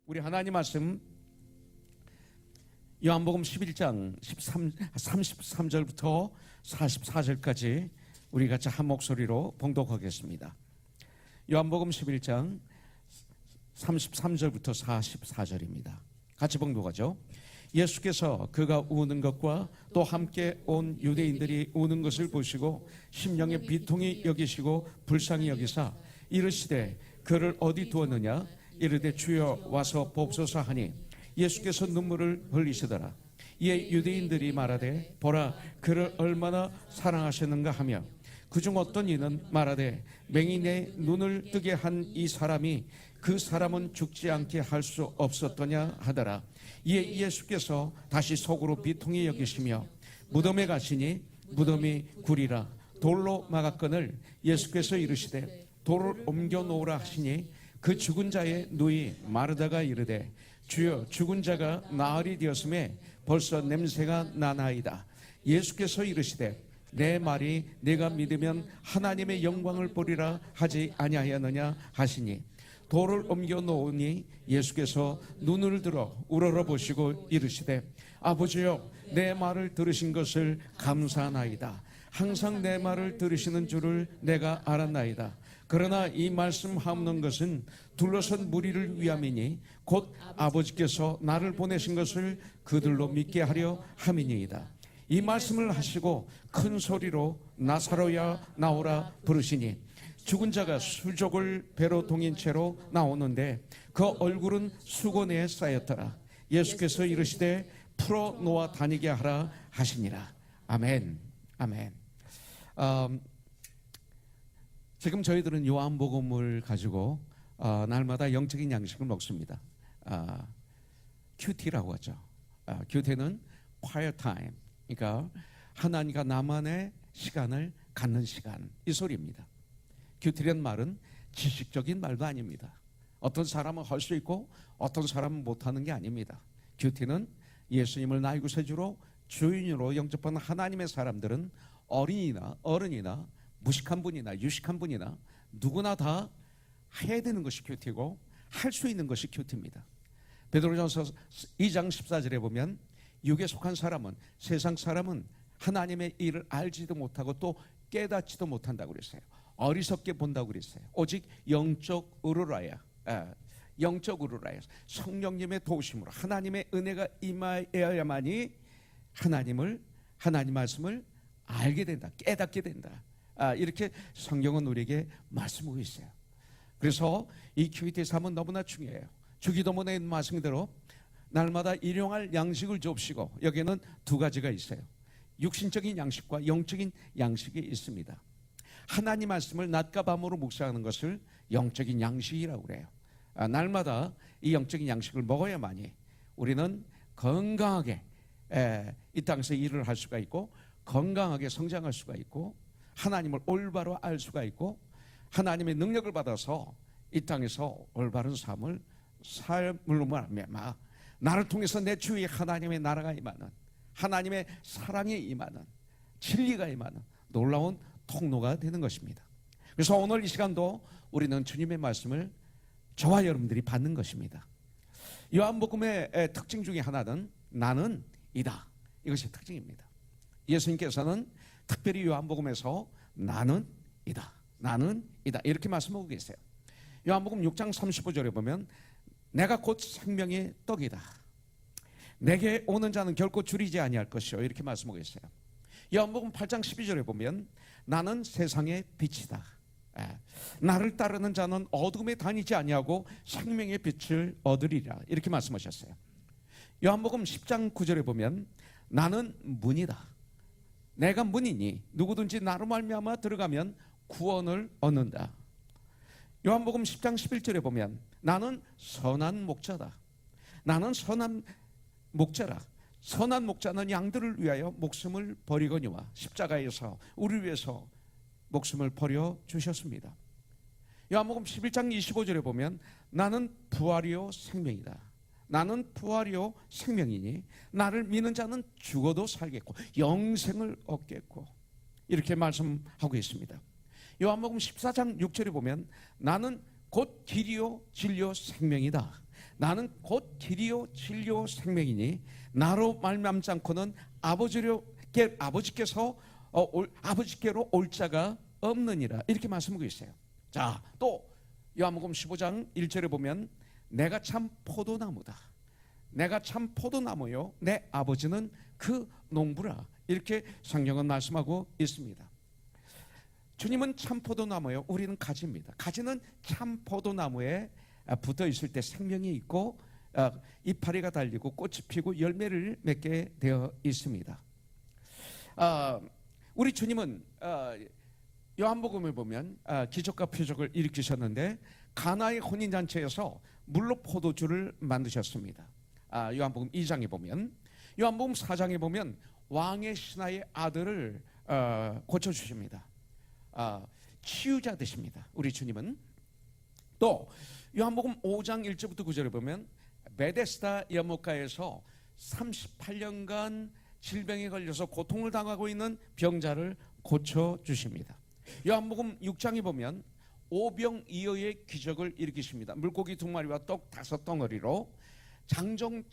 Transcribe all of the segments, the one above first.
우리 하나님 말씀 요한복음 11장 33절부터 44절까지 우리 같이 한 목소리로 봉독하겠습니다. 요한복음 11장 33절부터 44절입니다. 같이 봉독하죠. 예수께서 그가 우는 것과 또 함께 온 유대인들이 우는 것을 보시고 심령의 비통히 여기시고 불쌍히 여기사 이르시되 그를 어디 두었느냐? 이르되 주여 와서 보옵소서 하니 예수께서 눈물을 흘리시더라. 이에 유대인들이 말하되 보라 그를 얼마나 사랑하셨는가 하며 그중 어떤 이는 말하되 맹인이 내 눈을 뜨게 한 이 사람이 그 사람은 죽지 않게 할 수 없었더냐 하더라. 이에 예수께서 다시 속으로 비통히 여기시며 무덤에 가시니 무덤이 구리라 돌로 막았거늘 예수께서 이르시되 돌을 옮겨 놓으라 하시니 그 죽은 자의 누이 마르다가 이르되 주여 죽은 자가 나흘이 되었음에 벌써 냄새가 나나이다. 예수께서 이르시되 내 말이 내가 믿으면 하나님의 영광을 보리라 하지 아니하였느냐 하시니 돌을 옮겨 놓으니 예수께서 눈을 들어 우러러 보시고 이르시되 아버지여 내 말을 들으신 것을 감사하나이다. 항상 내 말을 들으시는 줄을 내가 알았나이다. 그러나 이 말씀하옵는 것은 둘러선 무리를 위함이니 곧 아버지께서 나를 보내신 것을 그들로 믿게 하려 함이니이다. 이 말씀을 하시고 큰 소리로 나사로야 나오라 부르시니 죽은 자가 수족을 배로 동인 채로 나오는데 그 얼굴은 수건에 쌓였더라. 예수께서 이르시되 풀어 놓아 다니게 하라 하시니라. 아멘. 아멘. 지금 저희들은 요한복음을 가지고 날마다 영적인 양식을 먹습니다. 큐티라고 하죠. 큐티는 quiet time, 그러니까 하나님과 나만의 시간을 갖는 시간, 이 소리입니다. 큐티라는 말은 지식적인 말도 아닙니다. 어떤 사람은 할 수 있고 어떤 사람은 못하는 게 아닙니다. 큐티는 예수님을 나의 구세주로 주인으로 영접한 하나님의 사람들은 어린이나 어른이나 무식한 분이나 유식한 분이나 누구나 다 해야 되는 것이 큐티고 할 수 있는 것이 큐티입니다. 베드로전서 2장 14절에 보면 육에 속한 사람은 세상 사람은 하나님의 일을 알지도 못하고 또 깨닫지도 못한다고 그랬어요. 어리석게 본다고 그랬어요. 오직 영적으로라야 성령님의 도우심으로 하나님의 은혜가 임하여야만이 하나님 말씀을 알게 된다, 깨닫게 된다. 이렇게 성경은 우리에게 말씀하고 있어요. 그래서 이 큐티 삶은 너무나 중요해요. 주기도문에 있는 말씀대로 날마다 일용할 양식을 줍시고, 여기에는 두 가지가 있어요. 육신적인 양식과 영적인 양식이 있습니다. 하나님 말씀을 낮과 밤으로 묵상하는 것을 영적인 양식이라고 그래요. 날마다 이 영적인 양식을 먹어야만이 우리는 건강하게 이 땅에서 일을 할 수가 있고 건강하게 성장할 수가 있고 하나님을 올바로 알 수가 있고 하나님의 능력을 받아서 이 땅에서 올바른 삶을 말미암아 나를 통해서 내 주위에 하나님의 나라가 임하는, 하나님의 사랑이 임하는, 진리가 임하는 놀라운 통로가 되는 것입니다. 그래서 오늘 이 시간도 우리는 주님의 말씀을 저와 여러분들이 받는 것입니다. 요한복음의 특징 중에 하나는 나는 이다, 이것이 특징입니다. 예수님께서는 특별히 요한복음에서 나는 이다 이렇게 말씀하고 계세요. 요한복음 6장 35절에 보면 내가 곧 생명의 떡이다, 내게 오는 자는 결코 줄이지 아니할 것이요, 이렇게 말씀하고 있어요. 요한복음 8장 12절에 보면 나는 세상의 빛이다, 나를 따르는 자는 어둠에 다니지 아니하고 생명의 빛을 얻으리라, 이렇게 말씀하셨어요. 요한복음 10장 9절에 보면 나는 문이다, 내가 문이니 누구든지 나로 말미암아 들어가면 구원을 얻는다. 요한복음 10장 11절에 보면 나는 선한 목자다, 나는 선한 목자라, 선한 목자는 양들을 위하여 목숨을 버리거니와 십자가에서 우리를 위해서 목숨을 버려 주셨습니다. 요한복음 11장 25절에 보면 나는 부활이요 생명이다, 나는 부활이요 생명이니 나를 믿는 자는 죽어도 살겠고 영생을 얻겠고, 이렇게 말씀하고 있습니다. 요한복음 14장 6절에 보면 나는 곧 길이요 진리요 생명이다, 나는 곧 길이요 진리요 생명이니 나로 말미암지 않고는 아버지께로 올 자가 없느니라. 이렇게 말씀하고 있어요. 자, 또 요한복음 15장 1절에 보면 내가 참 포도나무다. 내가 참 포도나무요 내 아버지는 그 농부라. 이렇게 성경은 말씀하고 있습니다. 주님은 참 포도나무요, 우리는 가지입니다. 가지는 참 포도나무에 붙어 있을 때 생명이 있고 이파리가 달리고 꽃이 피고 열매를 맺게 되어 있습니다. 우리 주님은 요한복음을 보면 기적과 표적을 일으키셨는데 가나의 혼인잔치에서 물로 포도주를 만드셨습니다. 요한복음 2장에 보면, 요한복음 4장에 보면 왕의 신하의 아들을 고쳐주십니다. 치유자 되십니다. 우리 주님은. 또 요한복음 5장 1절부터 9절에 보면 베데스다 연못가에서 38년간 질병에 걸려서 고통을 당하고 있는 병자를 고쳐주십니다. 요한복음 6장에 보면 오병이어의 기적을 일으키십니다. 물고기 2마리와 떡 5덩어리로 장정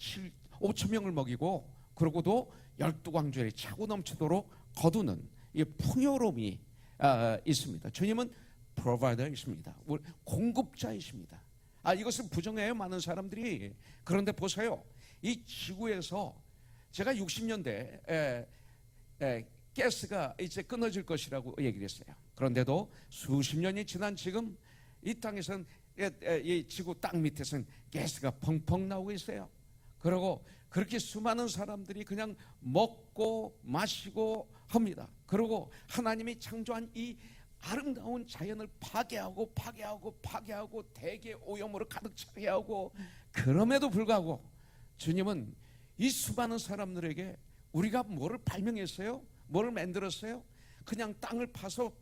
5,000명을 먹이고, 그러고도 12광주에 차고 넘치도록 거두는 이 풍요로움이 있습니다. 주님은 프로바이더이십니다. 공급자이십니다. 이것을 부정해요, 많은 사람들이. 그런데 보세요, 이 지구에서 제가 60년대 가스가 이제 끊어질 것이라고 얘기를 했어요. 그런데도 수십 년이 지난 지금 이 땅에서는, 이 지구 땅 밑에서는 가스가 펑펑 나오고 있어요. 그리고 그렇게 수많은 사람들이 그냥 먹고 마시고 합니다. 그리고 하나님이 창조한 이 아름다운 자연을 파괴하고 대기 오염으로 가득 차게 하고, 그럼에도 불구하고 주님은 이 수많은 사람들에게 우리가 뭐를 발명했어요? 뭐를 만들었어요? 그냥 땅을 파서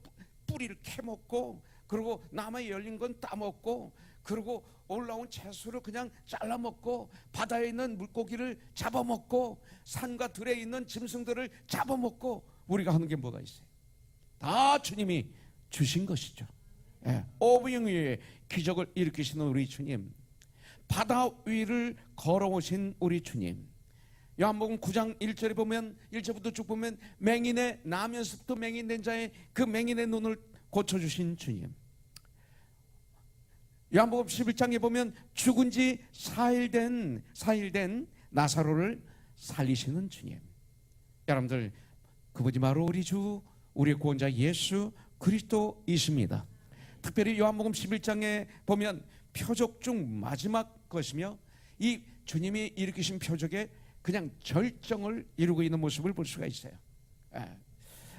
뿌리를 캐먹고, 그리고 나무에 열린 건 따먹고, 그리고 올라온 채소를 그냥 잘라먹고, 바다에 있는 물고기를 잡아먹고, 산과 들에 있는 짐승들을 잡아먹고, 우리가 하는 게 뭐가 있어요? 다 주님이 주신 것이죠. 오병이어의 기적을 일으키시는 우리 주님, 바다 위를 걸어오신 우리 주님, 요한복음 9장 1절에 보면, 1절부터 쭉 보면 맹인의 나면서부터 맹인된 자의 그 맹인의 눈을 고쳐주신 주님, 요한복음 11장에 보면 죽은 지 4일 된 나사로를 살리시는 주님. 여러분들, 그분이 바로 우리 주, 우리의 구원자 예수 그리스도이십니다. 특별히 요한복음 11장에 보면 표적 중 마지막 것이며, 이 주님이 일으키신 표적에 그냥 절정을 이루고 있는 모습을 볼 수가 있어요.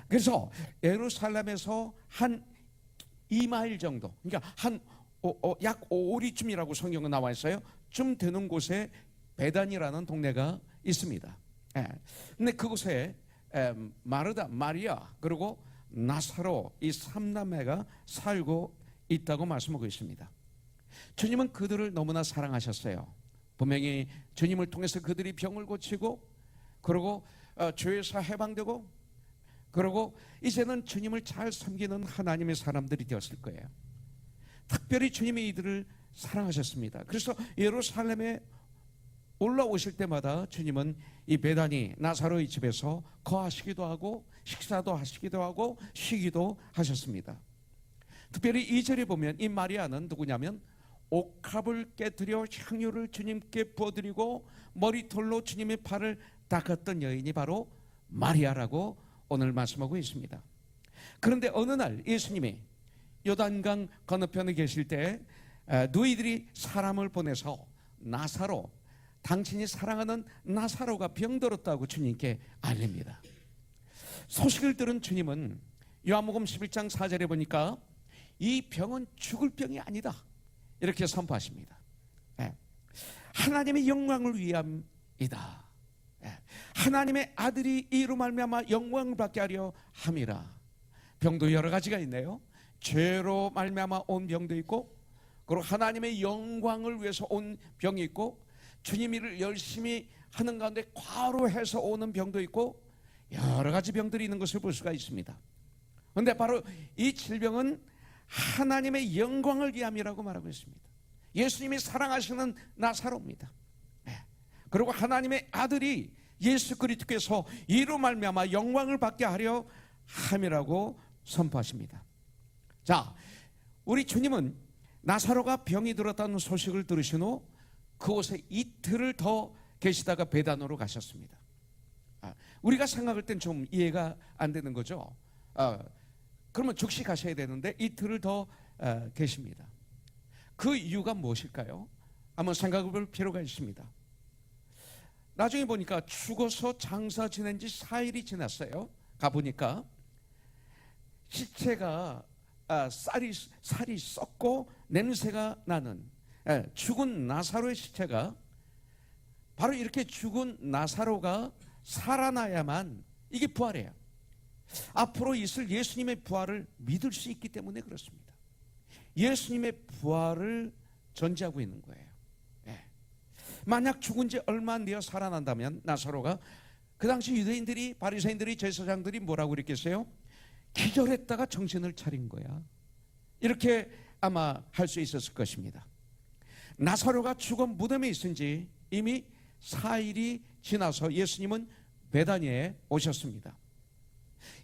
그래서 예루살렘에서 한 2마일 정도, 그러니까 약 5리쯤이라고 성경은 나와 있어요. 좀 되는 곳에 베단이라는 동네가 있습니다. 근데 그곳에 마르다, 마리아, 그리고 나사로, 이 3남매가 살고 있다고 말씀하고 있습니다. 주님은 그들을 너무나 사랑하셨어요. 분명히 주님을 통해서 그들이 병을 고치고, 그리고 죄에서 해방되고, 그리고 이제는 주님을 잘 섬기는 하나님의 사람들이 되었을 거예요. 특별히 주님이 이들을 사랑하셨습니다. 그래서 예루살렘에 올라오실 때마다 주님은 이 베다니 나사로의 집에서 거하시기도 하고, 식사도 하시기도 하고, 쉬기도 하셨습니다. 특별히 2절에 보면 이 마리아는 누구냐면, 옥합을 깨뜨려 향유를 주님께 부어드리고 머리털로 주님의 발을 닦았던 여인이 바로 마리아라고 오늘 말씀하고 있습니다. 그런데 어느 날 예수님이 요단강 건너편에 계실 때 너희들이 사람을 보내서 나사로, 당신이 사랑하는 나사로가 병들었다고 주님께 알립니다. 소식을 들은 주님은 요한복음 11장 4절에 보니까 이 병은 죽을 병이 아니다, 이렇게 선포하십니다. 하나님의 영광을 위함이다. 하나님의 아들이 이로 말미암아 영광을 받게 하려 함이라. 병도 여러 가지가 있네요. 죄로 말미암아 온 병도 있고, 그리고 하나님의 영광을 위해서 온 병이 있고, 주님 일을 열심히 하는 가운데 과로해서 오는 병도 있고, 여러 가지 병들이 있는 것을 볼 수가 있습니다. 그런데 바로 이 질병은 하나님의 영광을 위함이라고 말하고 있습니다. 예수님이 사랑하시는 나사로입니다. 그리고 하나님의 아들이 예수 그리스도께서 이로 말미암아 영광을 받게 하려 함이라고 선포하십니다. 자, 우리 주님은 나사로가 병이 들었다는 소식을 들으신 후 그곳에 이틀을 더 계시다가 베단으로 가셨습니다. 우리가 생각할 땐 좀 이해가 안 되는 거죠. 그러면 즉시 가셔야 되는데 이틀을 더 계십니다. 그 이유가 무엇일까요? 한번 생각해 볼 필요가 있습니다. 나중에 보니까 죽어서 장사 지낸 지 4일이 지났어요. 가보니까 시체가 살이 썩고 냄새가 나는 죽은 나사로의 시체가, 바로 이렇게 죽은 나사로가 살아나야만 이게 부활이에요. 앞으로 있을 예수님의 부활을 믿을 수 있기 때문에 그렇습니다. 예수님의 부활을 전제하고 있는 거예요. 만약 죽은 지 얼마 안 되어 살아난다면 나사로가, 그 당시 유대인들이, 바리새인들이, 제사장들이 뭐라고 그랬겠어요? 기절했다가 정신을 차린 거야. 이렇게 아마 할 수 있었을 것입니다. 나사로가 죽어 무덤에 있은 지 이미 4일이 지나서 예수님은 베다니에 오셨습니다.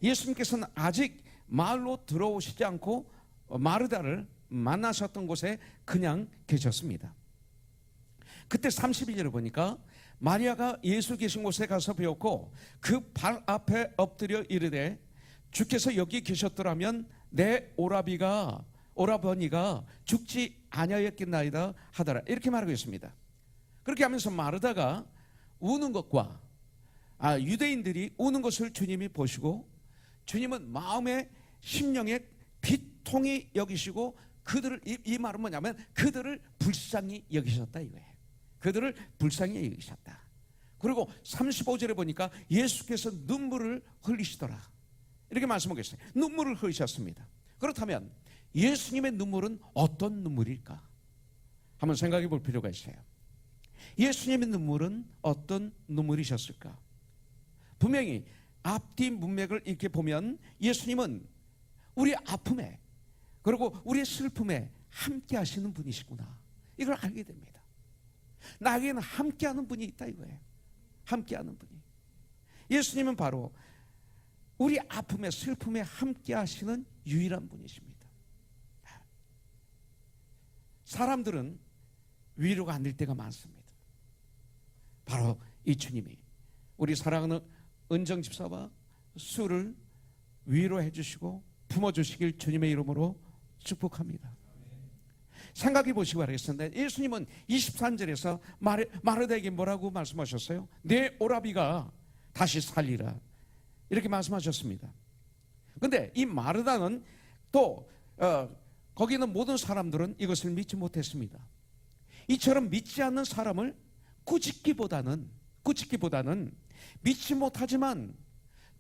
예수님께서는 아직 마을로 들어오시지 않고 마르다를 만나셨던 곳에 그냥 계셨습니다. 그때 30일을 보니까 마리아가 예수 계신 곳에 가서 배웠고 그 발 앞에 엎드려 이르되 주께서 여기 계셨더라면 내 오라버니가 죽지 아니하였겠나이다 하더라, 이렇게 말하고 있습니다. 그렇게 하면서 마르다가 우는 것과 유대인들이 우는 것을 주님이 보시고 주님은 마음의 심령에 비통히 여기시고 그들을, 이 말은 뭐냐면 그들을 불쌍히 여기셨다 이거예요. 그들을 불쌍히 여기셨다. 그리고 35절에 보니까 예수께서 눈물을 흘리시더라, 이렇게 말씀하고 있어요. 눈물을 흘리셨습니다. 그렇다면 예수님의 눈물은 어떤 눈물일까? 한번 생각해 볼 필요가 있어요. 예수님의 눈물은 어떤 눈물이셨을까? 분명히 앞뒤 문맥을 이렇게 보면 예수님은 우리 아픔에 그리고 우리의 슬픔에 함께 하시는 분이시구나, 이걸 알게 됩니다. 나에게는 함께 하는 분이 있다 이거예요. 함께 하는 분이. 예수님은 바로 우리 아픔에 슬픔에 함께 하시는 유일한 분이십니다. 사람들은 위로가 안 될 때가 많습니다. 바로 이 주님이 우리 사랑하는 은정 집사와 수를 위로해 주시고 품어 주시길 주님의 이름으로 축복합니다. 생각해 보시기 바라겠습니다. 예수님은 23절에서 마르다에게 뭐라고 말씀하셨어요? 내 오라비가 다시 살리라, 이렇게 말씀하셨습니다. 그런데 이 마르다는 또 거기 있는 모든 사람들은 이것을 믿지 못했습니다. 이처럼 믿지 않는 사람을 꾸짖기보다는 믿지 못하지만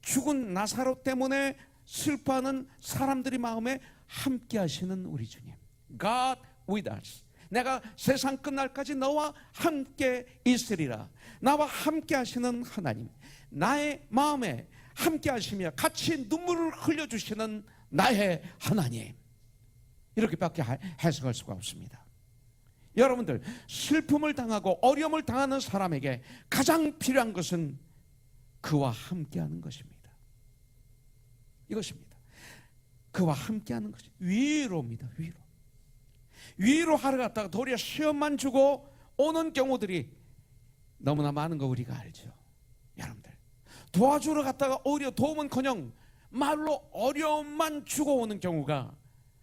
죽은 나사로 때문에 슬퍼하는 사람들의 마음에 함께 하시는 우리 주님, God with us. 내가 세상 끝날까지 너와 함께 있으리라. 나와 함께 하시는 하나님, 나의 마음에 함께 하시며 같이 눈물을 흘려주시는 나의 하나님, 이렇게밖에 해석할 수가 없습니다. 여러분들, 슬픔을 당하고 어려움을 당하는 사람에게 가장 필요한 것은 그와 함께하는 것입니다. 이것입니다. 그와 함께하는 것이 위로입니다. 위로하러 갔다가 도리어 시험만 주고 오는 경우들이 너무나 많은 거 우리가 알죠. 여러분들, 도와주러 갔다가 오히려 도움은커녕 말로 어려움만 주고 오는 경우가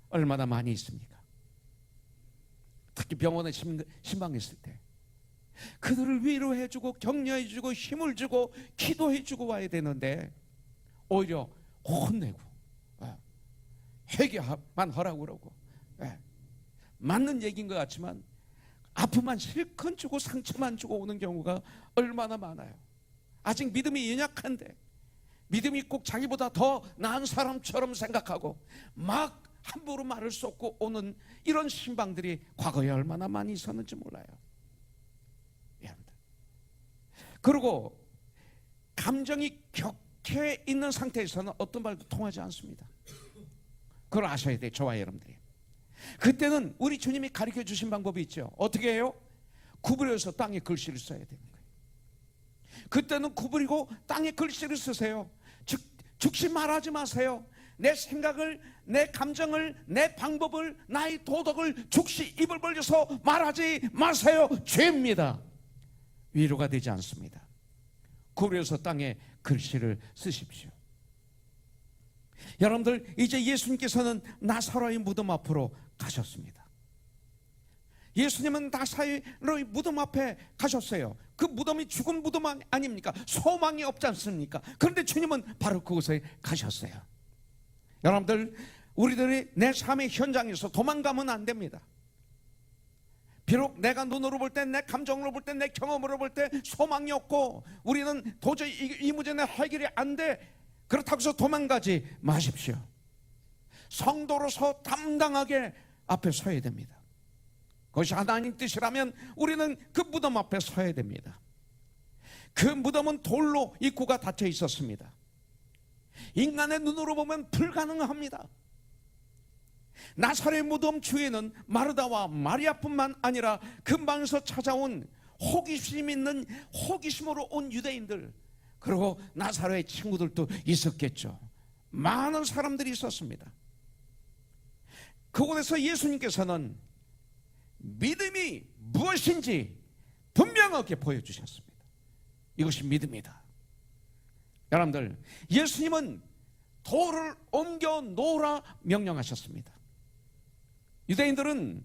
얼마나 많이 있습니까? 특히 병원에 신방했을 때 그들을 위로해주고 격려해주고 힘을 주고 기도해주고 와야 되는데 오히려 혼내고 회개만 하라고 그러고, 맞는 얘기인 것 같지만 아픔만 실컷 주고 상처만 주고 오는 경우가 얼마나 많아요. 아직 믿음이 연약한데 믿음이 꼭 자기보다 더 나은 사람처럼 생각하고 막 함부로 말을 쏟고 오는 이런 신방들이 과거에 얼마나 많이 있었는지 몰라요. 여러분들, 그리고 감정이 격해 있는 상태에서는 어떤 말도 통하지 않습니다. 그걸 아셔야 돼요, 저와 여러분들이. 그때는 우리 주님이 가르쳐 주신 방법이 있죠. 어떻게 해요? 구부려서 땅에 글씨를 써야 되는 거예요. 그때는 구부리고 땅에 글씨를 쓰세요. 죽지 말하지 마세요. 내 생각을, 내 감정을, 내 방법을, 나의 도덕을 죽시 입을 벌려서 말하지 마세요. 죄입니다. 위로가 되지 않습니다. 구부려서 땅에 글씨를 쓰십시오. 여러분들, 이제 예수님께서는 나사로의 무덤 앞으로 가셨습니다. 예수님은 나사로의 무덤 앞에 가셨어요. 그 무덤이 죽은 무덤 아닙니까? 소망이 없지 않습니까? 그런데 주님은 바로 그곳에 가셨어요. 여러분들, 우리들이 내 삶의 현장에서 도망가면 안 됩니다. 비록 내가 눈으로 볼 때, 내 감정으로 볼 때, 내 경험으로 볼 때 소망이 없고 우리는 도저히 이 문제는 해결이 안 돼, 그렇다고 해서 도망가지 마십시오. 성도로서 담당하게 앞에 서야 됩니다. 그것이 하나님 뜻이라면 우리는 그 무덤 앞에 서야 됩니다. 그 무덤은 돌로 입구가 닫혀 있었습니다. 인간의 눈으로 보면 불가능합니다. 나사렛 무덤 주위에는 마르다와 마리아뿐만 아니라 근방에서 찾아온 호기심으로 온 유대인들, 그리고 나사렛의 친구들도 있었겠죠. 많은 사람들이 있었습니다. 그곳에서 예수님께서는 믿음이 무엇인지 분명하게 보여주셨습니다. 이것이 믿음이다. 여러분들, 예수님은 돌을 옮겨 놓으라 명령하셨습니다. 유대인들은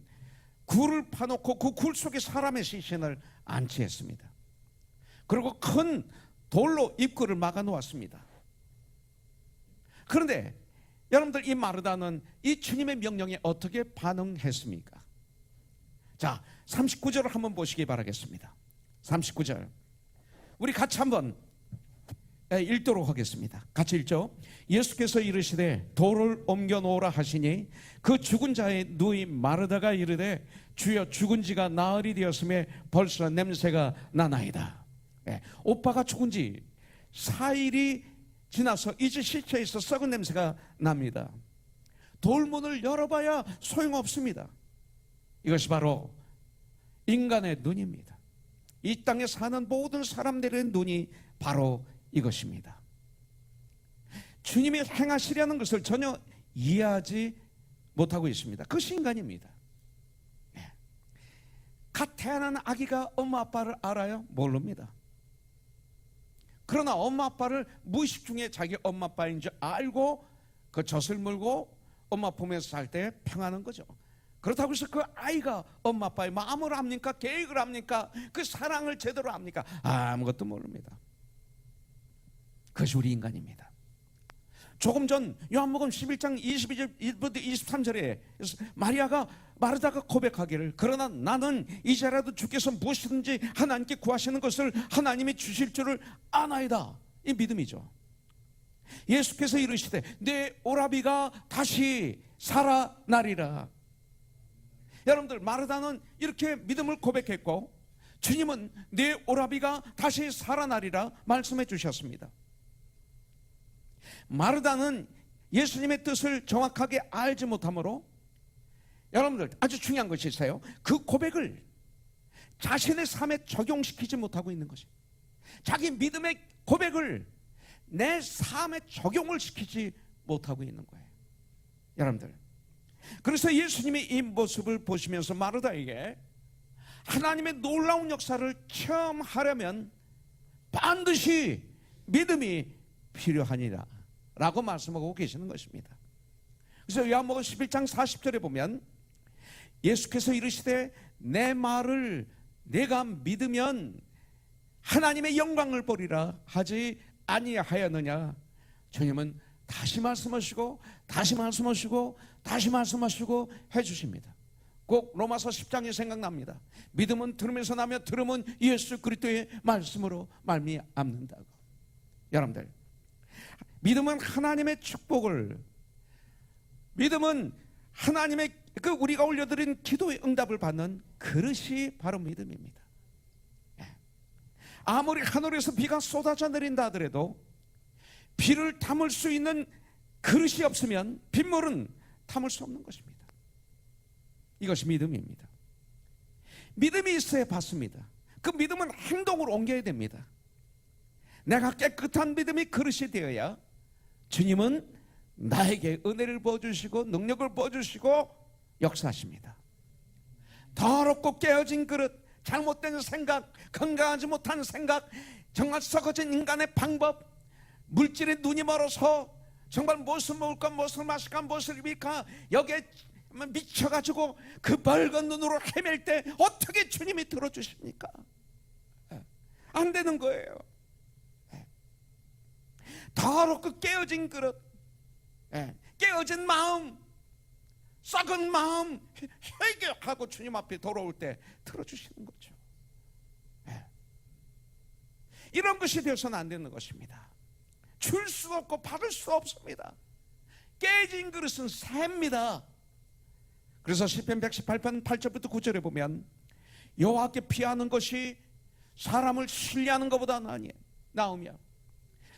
굴을 파놓고 그 굴 속에 사람의 시신을 안치했습니다. 그리고 큰 돌로 입구를 막아 놓았습니다. 그런데 여러분들, 이 마르다는 이 주님의 명령에 어떻게 반응했습니까? 자, 39절을 한번 보시기 바라겠습니다. 39절 우리 같이 한번 읽도록 하겠습니다. 같이 읽죠. 예수께서 이르시되 돌을 옮겨 놓으라 하시니 그 죽은 자의 누이 마르다가 이르되 주여, 죽은 지가 나흘이 되었음에 벌써 냄새가 나나이다. 오빠가 죽은 지 4일이 지나서 이제 시체에서 썩은 냄새가 납니다. 돌문을 열어봐야 소용없습니다. 이것이 바로 인간의 눈입니다. 이 땅에 사는 모든 사람들의 눈이 바로 이것입니다. 주님이 행하시려는 것을 전혀 이해하지 못하고 있습니다. 그것이 인간입니다. 갓 태어난 아기가 엄마 아빠를 알아요? 모릅니다. 그러나 엄마 아빠를 무의식 중에 자기 엄마 아빠인 줄 알고 그 젖을 물고 엄마 품에서 살 때 평안한 거죠. 그렇다고 해서 그 아이가 엄마 아빠의 마음을 압니까? 계획을 압니까? 그 사랑을 제대로 압니까? 아무것도 모릅니다. 그것이 우리 인간입니다. 조금 전 요한복음 11장 22절 23절에 마르다가 고백하기를, 그러나 나는 이제라도 주께서 무엇이든지 하나님께 구하시는 것을 하나님이 주실 줄을 아나이다. 이 믿음이죠. 예수께서 이르시되 내 오라비가 다시 살아나리라. 여러분들, 마르다는 이렇게 믿음을 고백했고 주님은 내 오라비가 다시 살아나리라 말씀해 주셨습니다. 마르다는 예수님의 뜻을 정확하게 알지 못하므로, 여러분들, 아주 중요한 것이 있어요. 그 고백을 자신의 삶에 적용시키지 못하고 있는 것이, 자기 믿음의 고백을 내 삶에 적용을 시키지 못하고 있는 거예요. 여러분들, 그래서 예수님이 이 모습을 보시면서 마르다에게 하나님의 놀라운 역사를 체험하려면 반드시 믿음이 필요하니라 라고 말씀하고 계시는 것입니다. 그래서 요한복음 11장 40절에 보면 예수께서 이르시되 내 말을 내가 믿으면 하나님의 영광을 보리라 하지 아니하였느냐. 주님은 다시 말씀하시고 다시 말씀하시고 다시 말씀하시고 해주십니다. 꼭 로마서 10장이 생각납니다. 믿음은 들으면서 나며 들음은 예수 그리스도의 말씀으로 말미암는다고. 여러분들, 믿음은 하나님의 축복을, 믿음은 하나님의 우리가 올려드린 기도의 응답을 받는 그릇이 바로 믿음입니다. 아무리 하늘에서 비가 쏟아져 내린다 하더라도 비를 담을 수 있는 그릇이 없으면 빗물은 담을 수 없는 것입니다. 이것이 믿음입니다. 믿음이 있어야 받습니다. 그 믿음은 행동으로 옮겨야 됩니다. 내가 깨끗한 믿음이 그릇이 되어야 주님은 나에게 은혜를 부어주시고 능력을 부어주시고 역사하십니다. 더럽고 깨어진 그릇, 잘못된 생각, 건강하지 못한 생각, 정말 썩어진 인간의 방법, 물질에 눈이 멀어서 정말 무엇을 먹을까, 무엇을 마실까, 무엇을 입을까 여기에 미쳐가지고 그 벌건 눈으로 헤맬 때 어떻게 주님이 들어주십니까? 안 되는 거예요. 더럽고 깨어진 그릇, 깨어진 마음, 썩은 마음 회개하고 주님 앞에 돌아올 때 들어주시는 거죠. 이런 것이 되어서는 안 되는 것입니다. 줄 수 없고 받을 수 없습니다. 깨진 그릇은 셉니다. 그래서 시편 118편 8절부터 9절에 보면 여호와께 피하는 것이 사람을 신뢰하는 것보다 나으며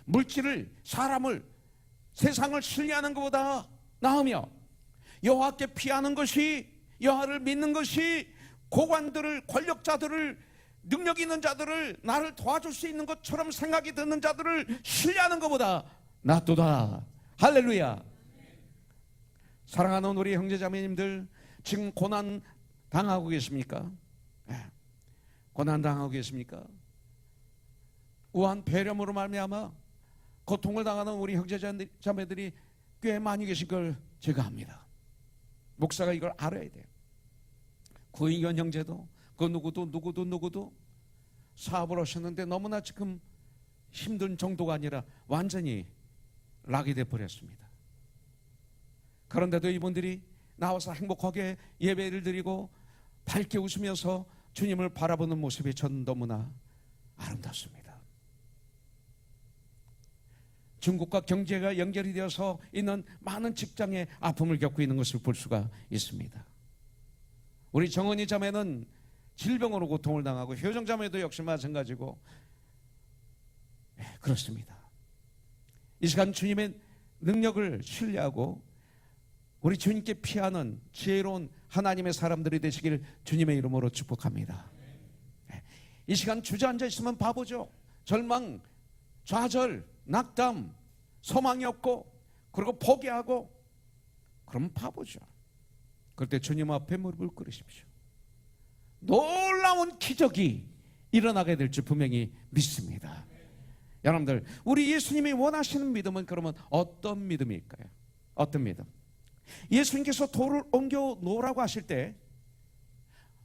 물질을, 사람을, 세상을 신뢰하는 것보다 나으며 여호와께 피하는 것이, 여호와를 믿는 것이 고관들을, 권력자들을, 능력 있는 자들을, 나를 도와줄 수 있는 것처럼 생각이 드는 자들을 신뢰하는 것보다 낫도다. 할렐루야. 사랑하는 우리 형제자매님들, 지금 고난 당하고 계십니까? 고난 당하고 계십니까? 우한 배렴으로 말미암아 고통을 당하는 우리 형제자매들이 꽤 많이 계신 걸 제가 압니다. 목사가 이걸 알아야 돼요. 구인견 형제도 그 누구도 사업을 하셨는데 너무나 지금 힘든 정도가 아니라 완전히 락이 돼버렸습니다. 그런데도 이분들이 나와서 행복하게 예배를 드리고 밝게 웃으면서 주님을 바라보는 모습이 전 너무나 아름답습니다. 중국과 경제가 연결이 되어서 있는 많은 직장의 아픔을 겪고 있는 것을 볼 수가 있습니다. 우리 정은이 자매는 질병으로 고통을 당하고 효정 자매도 역시 마찬가지고 그렇습니다. 이 시간 주님의 능력을 신뢰하고 우리 주님께 피하는 지혜로운 하나님의 사람들이 되시길 주님의 이름으로 축복합니다. 이 시간 주저앉아 있으면 바보죠. 절망, 좌절, 낙담, 소망이 없고 그리고 포기하고 그러면 바보죠. 그럴 때 주님 앞에 무릎을 꿇으십시오. 놀라운 기적이 일어나게 될 줄 분명히 믿습니다. 여러분들, 우리 예수님이 원하시는 믿음은 그러면 어떤 믿음일까요? 어떤 믿음? 예수님께서 돌을 옮겨 놓으라고 하실 때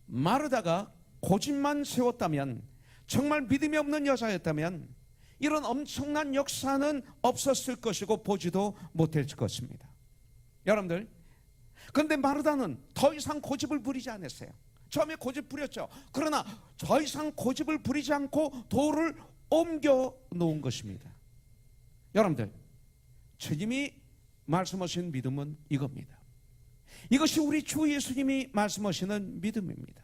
마르다가 고집만 세웠다면, 정말 믿음이 없는 여자였다면 이런 엄청난 역사는 없었을 것이고 보지도 못할 것입니다. 여러분들, 그런데 마르다는 더 이상 고집을 부리지 않았어요. 처음에 고집 부렸죠. 그러나 더 이상 고집을 부리지 않고 돌을 옮겨 놓은 것입니다. 여러분들, 주님이 말씀하신 믿음은 이겁니다. 이것이 우리 주 예수님이 말씀하시는 믿음입니다.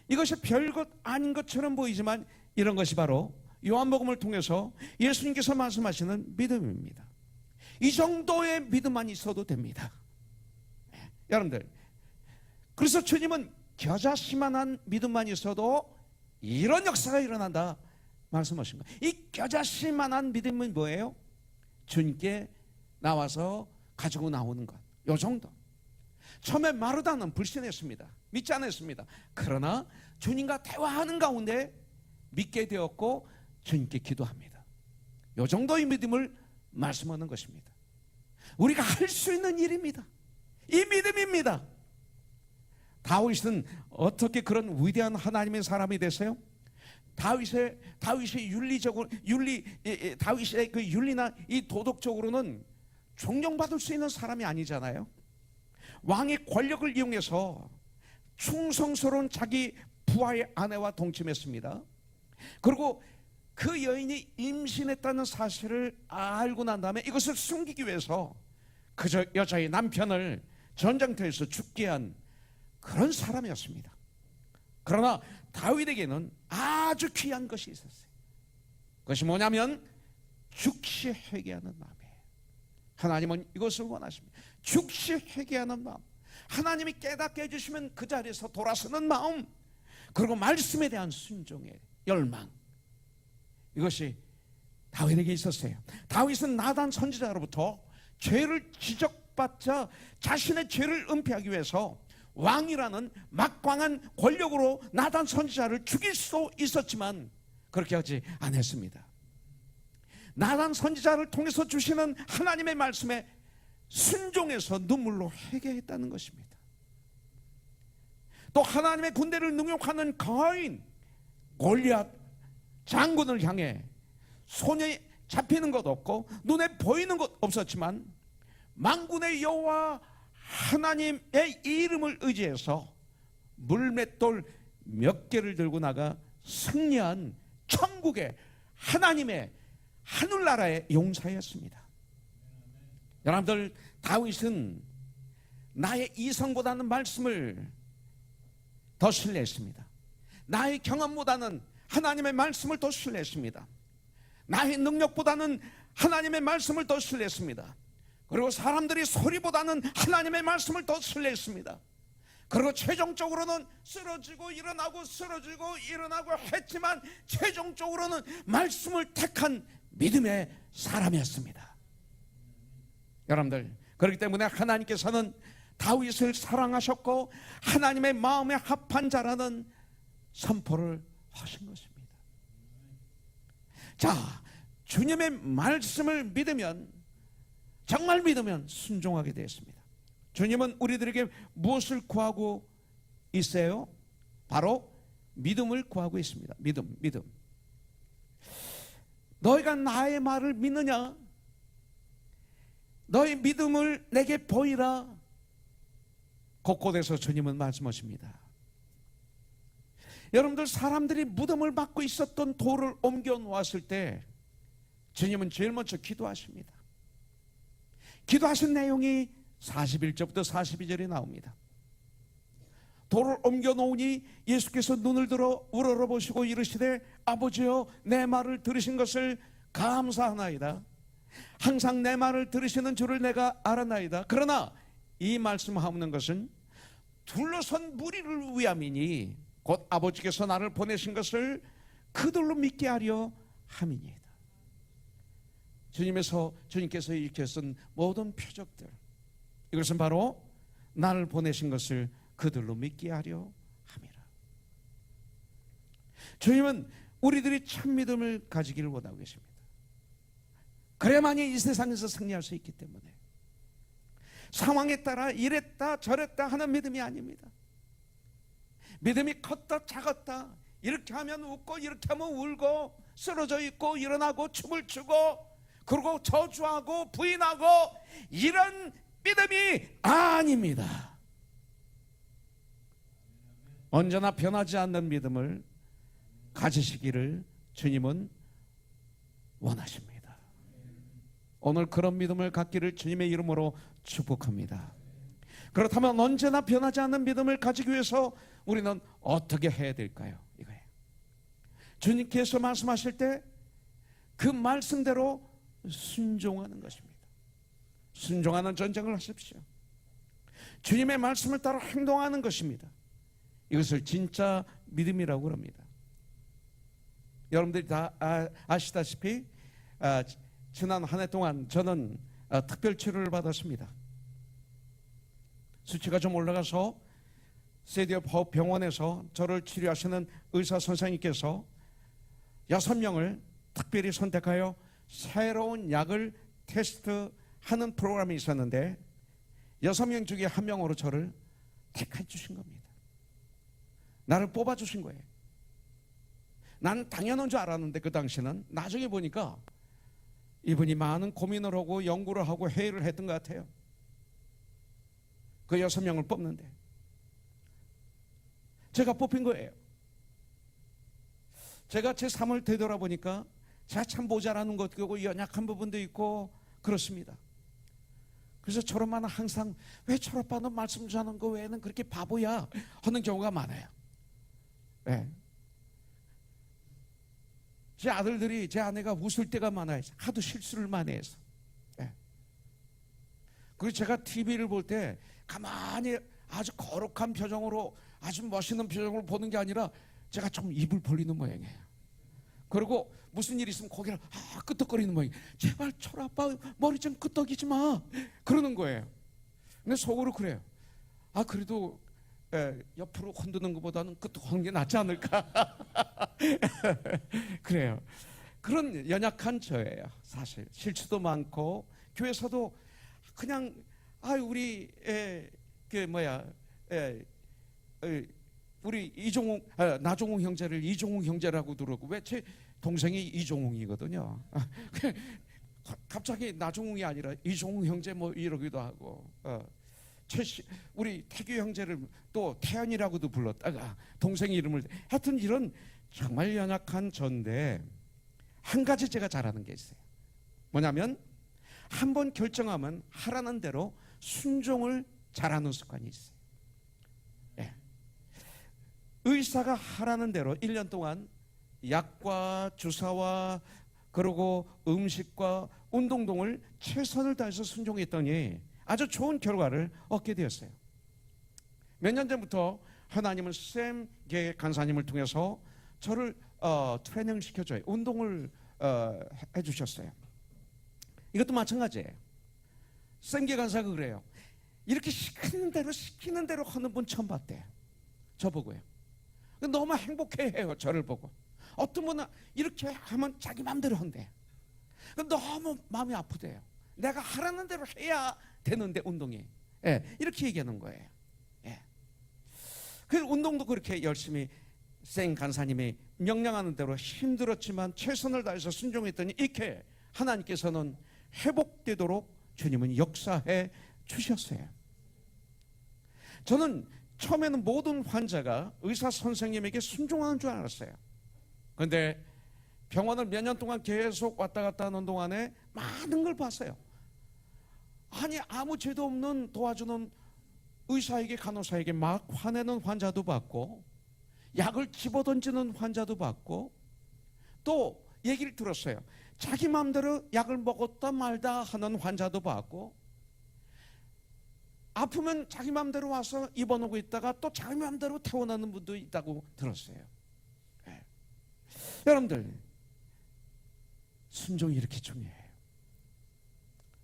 이것이 별것 아닌 것처럼 보이지만 이런 것이 바로 요한복음을 통해서 예수님께서 말씀하시는 믿음입니다. 이 정도의 믿음만 있어도 됩니다. 여러분들, 그래서 주님은 겨자씨만한 믿음만 있어도 이런 역사가 일어난다 말씀하신 거예요. 이 겨자씨만한 믿음은 뭐예요? 주님께 나와서 가지고 나오는 것, 요 정도. 처음에 마르다는 불신했습니다. 믿지 않았습니다. 그러나 주님과 대화하는 가운데 믿게 되었고 주님께 기도합니다. 요 정도의 믿음을 말씀하는 것입니다. 우리가 할 수 있는 일입니다. 이 믿음입니다. 다윗은 어떻게 그런 위대한 하나님의 사람이 됐어요? 다윗의 윤리적으로 다윗의 그 윤리나 이 도덕적으로는 존경받을 수 있는 사람이 아니잖아요. 왕의 권력을 이용해서 충성스러운 자기 부하의 아내와 동침했습니다. 그리고 그 여인이 임신했다는 사실을 알고 난 다음에 이것을 숨기기 위해서 그 여자의 남편을 전장터에서 죽게 한 그런 사람이었습니다. 그러나 다윗에게는 아주 귀한 것이 있었어요. 그것이 뭐냐면 즉시 회개하는 마음이에요. 하나님은 이것을 원하십니다. 즉시 회개하는 마음. 하나님이 깨닫게 해주시면 그 자리에서 돌아서는 마음, 그리고 말씀에 대한 순종의 열망, 이것이 다윗에게 있었어요. 다윗은 나단 선지자로부터 죄를 지적받자 자신의 죄를 은폐하기 위해서 왕이라는 막강한 권력으로 나단 선지자를 죽일 수 있었지만 그렇게 하지 않았습니다. 나단 선지자를 통해서 주시는 하나님의 말씀에 순종해서 눈물로 회개했다는 것입니다. 또 하나님의 군대를 능욕하는 거인 골리앗 장군을 향해 손에 잡히는 것 없고 눈에 보이는 것 없었지만 만군의 여호와 하나님의 이름을 의지해서 물맷돌 몇 개를 들고 나가 승리한 천국의 하나님의 하늘나라의 용사였습니다. 여러분들, 다윗은 나의 이성보다는 말씀을 더 신뢰했습니다. 나의 경험보다는 하나님의 말씀을 더 신뢰했습니다. 나의 능력보다는 하나님의 말씀을 더 신뢰했습니다. 그리고 사람들이 소리보다는 하나님의 말씀을 더 신뢰했습니다. 그리고 최종적으로는 쓰러지고 일어나고 쓰러지고 일어나고 했지만 최종적으로는 말씀을 택한 믿음의 사람이었습니다. 여러분들, 그렇기 때문에 하나님께서는 다윗을 사랑하셨고 하나님의 마음에 합한 자라는 선포를 하신 것입니다. 자, 주님의 말씀을 믿으면, 정말 믿으면 순종하게 되었습니다. 주님은 우리들에게 무엇을 구하고 있어요? 바로 믿음을 구하고 있습니다. 믿음. 너희가 나의 말을 믿느냐? 너희 믿음을 내게 보이라. 곳곳에서 주님은 말씀하십니다. 여러분들, 사람들이 무덤을 막고 있었던 돌을 옮겨 놓았을 때 주님은 제일 먼저 기도하십니다. 기도하신 내용이 41절부터 42절에 나옵니다. 돌을 옮겨 놓으니 예수께서 눈을 들어 우러러보시고 이르시되 아버지여, 내 말을 들으신 것을 감사하나이다. 항상 내 말을 들으시는 줄을 내가 알았나이다. 그러나 이 말씀하는 것은 둘러선 무리를 위함이니 곧 아버지께서 나를 보내신 것을 그들로 믿게 하려 함이니이다. 주님께서 이렇게 쓴 모든 표적들, 이것은 바로 나를 보내신 것을 그들로 믿게 하려 함이라. 주님은 우리들이 참 믿음을 가지기를 원하고 계십니다. 그래야만이 이 세상에서 승리할 수 있기 때문에 상황에 따라 이랬다 저랬다 하는 믿음이 아닙니다. 믿음이 컸다 작았다, 이렇게 하면 웃고 이렇게 하면 울고, 쓰러져 있고 일어나고 춤을 추고 그리고 저주하고 부인하고, 이런 믿음이 아닙니다. 언제나 변하지 않는 믿음을 가지시기를 주님은 원하십니다. 오늘 그런 믿음을 갖기를 주님의 이름으로 축복합니다. 그렇다면 언제나 변하지 않는 믿음을 가지기 위해서 우리는 어떻게 해야 될까요? 이거예요. 주님께서 말씀하실 때 그 말씀대로 순종하는 것입니다. 순종하는 전쟁을 하십시오. 주님의 말씀을 따라 행동하는 것입니다. 이것을 진짜 믿음이라고 합니다. 여러분들이 다 아시다시피 지난 한 해 동안 저는 특별 치료를 받았습니다. 수치가 좀 올라가서 세디어 병원에서 저를 치료하시는 의사 선생님께서 6명을 특별히 선택하여 새로운 약을 테스트하는 프로그램이 있었는데 6명 중에 1명으로 저를 택해 주신 겁니다. 나를 뽑아 주신 거예요. 나는 당연한 줄 알았는데 그 당시는, 나중에 보니까 이분이 많은 고민을 하고 연구를 하고 회의를 했던 것 같아요. 그 6명을 뽑는데 제가 뽑힌 거예요. 제가 제 삶을 되돌아보니까 제가 참 모자라는 것도 있고 연약한 부분도 있고 그렇습니다. 그래서 저런 말은 항상, 왜 저런 오빠는 말씀 전하는 거 외에는 그렇게 바보야 하는 경우가 많아요. 네. 제 아들들이, 제 아내가 웃을 때가 많아요. 하도 실수를 많이 해서. 네. 그리고 제가 TV를 볼 때 가만히 아주 거룩한 표정으로 아주 멋있는 표정으로 보는 게 아니라 제가 좀 입을 벌리는 모양이에요. 그리고 무슨 일이 있으면 고개를 끄덕거리는 모양이에요. 제발 철아빠 머리 좀 끄덕이지 마 그러는 거예요. 근데 속으로 그래요. 그래도 옆으로 흔드는 것보다는 끄덕하는 게 낫지 않을까. 그래요. 그런 연약한 저예요. 사실 실수도 많고 교회에서도 그냥 우리 우리 이종웅 나종웅 형제를 이종웅 형제라고 그러고, 왜 제 동생이 이종웅이거든요. 갑자기 나종웅이 아니라 이종웅 형제 뭐 이러기도 하고, 우리 태규 형제를 또 태연이라고도 불렀다가 동생 이름을, 하여튼 이런 정말 연약한 전데 한 가지 제가 잘하는 게 있어요. 뭐냐면 한번 결정하면 하라는 대로 순종을 잘하는 습관이 있어요. 의사가 하라는 대로 1년 동안 약과 주사와 그리고 음식과 운동 등을 최선을 다해서 순종했더니 아주 좋은 결과를 얻게 되었어요. 몇 년 전부터 하나님은 샘 간사님을 통해서 저를 트레이닝 시켜줘요. 운동을 해주셨어요. 이것도 마찬가지예요. 샘 간사가 그래요. 이렇게 시키는 대로 하는 분 처음 봤대요. 저보고요. 너무 행복해해요. 저를 보고. 어떤 분은 이렇게 하면 자기 마음대로 한대요. 너무 마음이 아프대요. 내가 하라는 대로 해야 되는데 운동이. 이렇게 얘기하는 거예요. 그 운동도 그렇게 열심히 생 간사님이 명령하는 대로 힘들었지만 최선을 다해서 순종했더니 이렇게 하나님께서는 회복되도록 주님은 역사해 주셨어요. 저는 처음에는 모든 환자가 의사 선생님에게 순종하는 줄 알았어요. 그런데 병원을 몇 년 동안 계속 왔다 갔다 하는 동안에 많은 걸 봤어요. 아무 죄도 없는 도와주는 의사에게, 간호사에게 막 화내는 환자도 봤고, 약을 집어던지는 환자도 봤고, 또 얘기를 들었어요. 자기 마음대로 약을 먹었다 말다 하는 환자도 봤고, 아프면 자기 마음대로 와서 입원하고 있다가 또 자기 마음대로 퇴원하는 분도 있다고 들었어요. 여러분들, 순종이 이렇게 중요해요.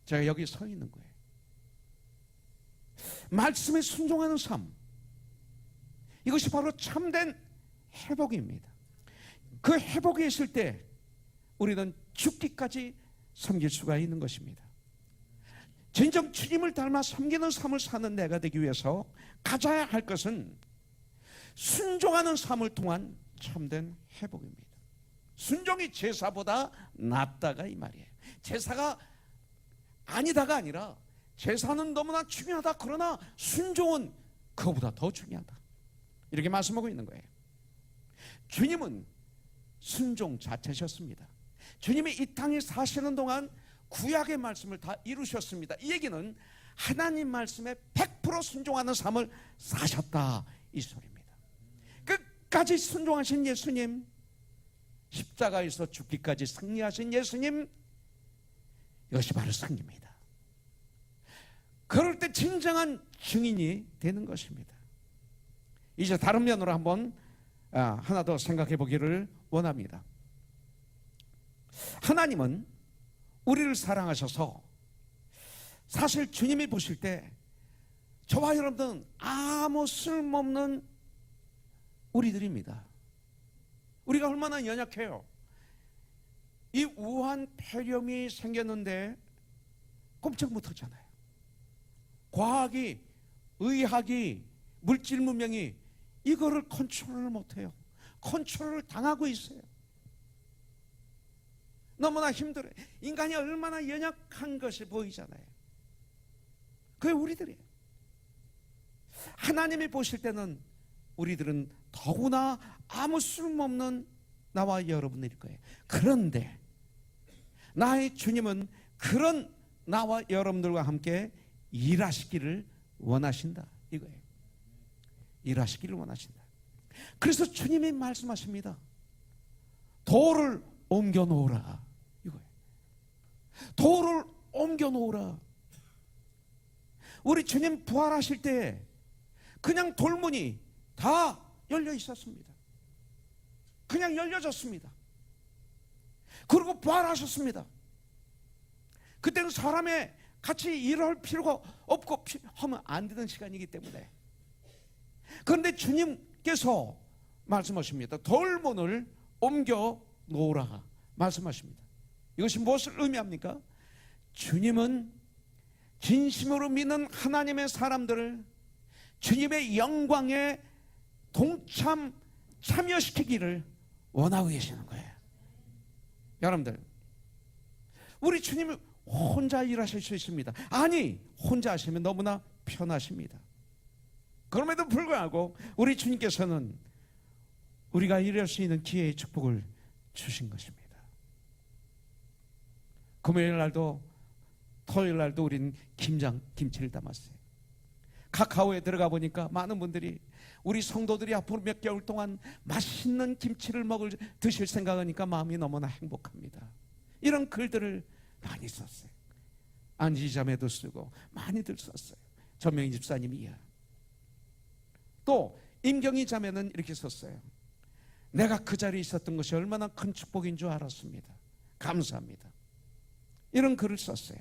제가 여기 서 있는 거예요. 말씀에 순종하는 삶, 이것이 바로 참된 회복입니다. 그 회복이 있을 때 우리는 죽기까지 섬길 수가 있는 것입니다. 진정 주님을 닮아 섬기는 삶을 사는 내가 되기 위해서 가져야 할 것은 순종하는 삶을 통한 참된 회복입니다. 순종이 제사보다 낫다가 이 말이에요. 제사가 아니다가 아니라 제사는 너무나 중요하다. 그러나 순종은 그거보다 더 중요하다. 이렇게 말씀하고 있는 거예요. 주님은 순종 자체셨습니다. 주님이 이 땅에 사시는 동안 구약의 말씀을 다 이루셨습니다. 이 얘기는 하나님 말씀에 100% 순종하는 삶을 사셨다, 이 소리입니다. 끝까지 순종하신 예수님, 십자가에서 죽기까지 승리하신 예수님, 이것이 바로 승리입니다. 그럴 때 진정한 증인이 되는 것입니다. 이제 다른 면으로 한번 하나 더 생각해 보기를 원합니다. 하나님은 우리를 사랑하셔서 사실 주님이 보실 때 저와 여러분들은 아무 쓸모없는 우리들입니다. 우리가 얼마나 연약해요. 이 우한 폐렴이 생겼는데 꼼짝 못하잖아요. 과학이, 의학이, 물질 문명이 이거를 컨트롤을 못해요. 컨트롤을 당하고 있어요. 너무나 힘들어요. 인간이 얼마나 연약한 것이 보이잖아요. 그게 우리들이에요. 하나님이 보실 때는 우리들은 더구나 아무 쓸모없는 나와 여러분들일 거예요. 그런데 나의 주님은 그런 나와 여러분들과 함께 일하시기를 원하신다, 이거예요. 일하시기를 원하신다. 그래서 주님이 말씀하십니다. 돌을 옮겨 놓으라, 이거예요. 돌을 옮겨 놓으라. 우리 주님 부활하실 때 그냥 돌문이 다 열려 있었습니다. 그냥 열려졌습니다. 그리고 부활하셨습니다. 그때는 사람의 같이 일할 필요가 없고 하면 안 되는 시간이기 때문에. 그런데 주님께서 말씀하십니다. 돌문을 옮겨 놓으라 말씀하십니다. 이것이 무엇을 의미합니까? 주님은 진심으로 믿는 하나님의 사람들을 주님의 영광에 참여시키기를 원하고 계시는 거예요. 여러분들, 우리 주님이 혼자 일하실 수 있습니다. 아니, 혼자 하시면 너무나 편하십니다. 그럼에도 불구하고 우리 주님께서는 우리가 일할 수 있는 기회의 축복을 주신 것입니다. 금요일 날도 토요일 날도 우리는 김치를 담았어요. 카카오에 들어가 보니까 많은 분들이 우리 성도들이 앞으로 몇 개월 동안 맛있는 김치를 드실 생각하니까 마음이 너무나 행복합니다. 이런 글들을 많이 썼어요. 안지자매도 쓰고 많이들 썼어요. 전명희 집사님이야. 또 임경희 자매는 이렇게 썼어요. 내가 그 자리에 있었던 것이 얼마나 큰 축복인 줄 알았습니다. 감사합니다. 이런 글을 썼어요.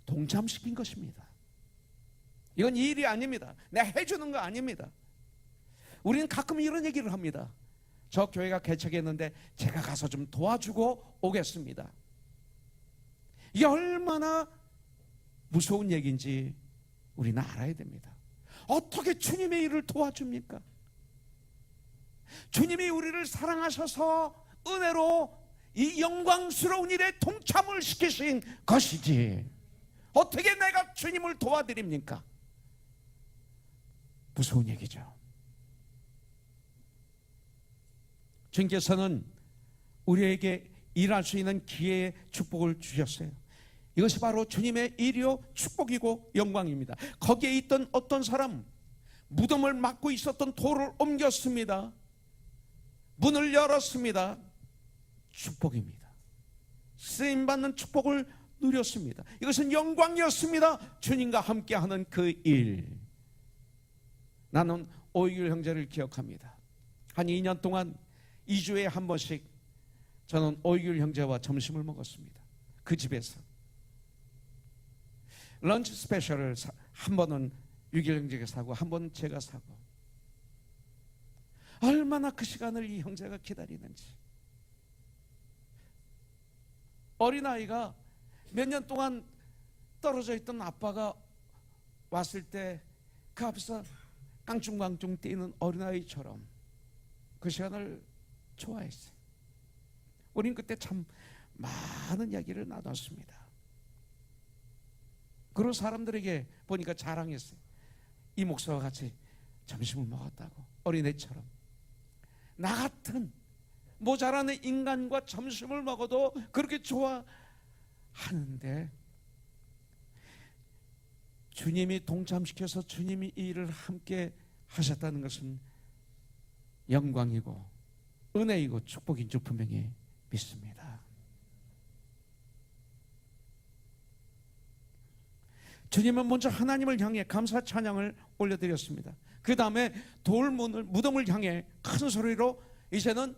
동참시킨 것입니다. 이건 일이 아닙니다. 내가 해주는 거 아닙니다. 우리는 가끔 이런 얘기를 합니다. 저 교회가 개척했는데 제가 가서 좀 도와주고 오겠습니다. 이게 얼마나 무서운 얘기인지 우리는 알아야 됩니다. 어떻게 주님의 일을 도와줍니까? 주님이 우리를 사랑하셔서 은혜로 이 영광스러운 일에 동참을 시키신 것이지 어떻게 내가 주님을 도와드립니까? 무서운 얘기죠. 주님께서는 우리에게 일할 수 있는 기회의 축복을 주셨어요. 이것이 바로 주님의 일이요 축복이고 영광입니다. 거기에 있던 어떤 사람, 무덤을 막고 있었던 돌을 옮겼습니다. 문을 열었습니다. 축복입니다. 쓰임받는 축복을 누렸습니다. 이것은 영광이었습니다. 주님과 함께하는 그 일. 나는 오이귤 형제를 기억합니다. 한 2년 동안 2주에 한 번씩 저는 오이귤 형제와 점심을 먹었습니다. 그 집에서 런치 스페셜을 한 번은 유길 형제가 사고 한 번은 제가 사고, 얼마나 그 시간을 이 형제가 기다리는지. 어린아이가 몇 년 동안 떨어져 있던 아빠가 왔을 때 그 앞에서 깡충깡충 뛰는 어린아이처럼 그 시간을 좋아했어요. 우린 그때 참 많은 이야기를 나눴습니다. 그런 사람들에게 보니까 자랑했어요. 이 목사와 같이 점심을 먹었다고. 어린애처럼 나 같은 모자라는 인간과 점심을 먹어도 그렇게 좋아하는데, 주님이 동참시켜서 주님이 이 일을 함께 하셨다는 것은 영광이고 은혜이고 축복인 줄 분명히 믿습니다. 주님은 먼저 하나님을 향해 감사 찬양을 올려드렸습니다. 그 다음에 무덤을 향해 큰 소리로 이제는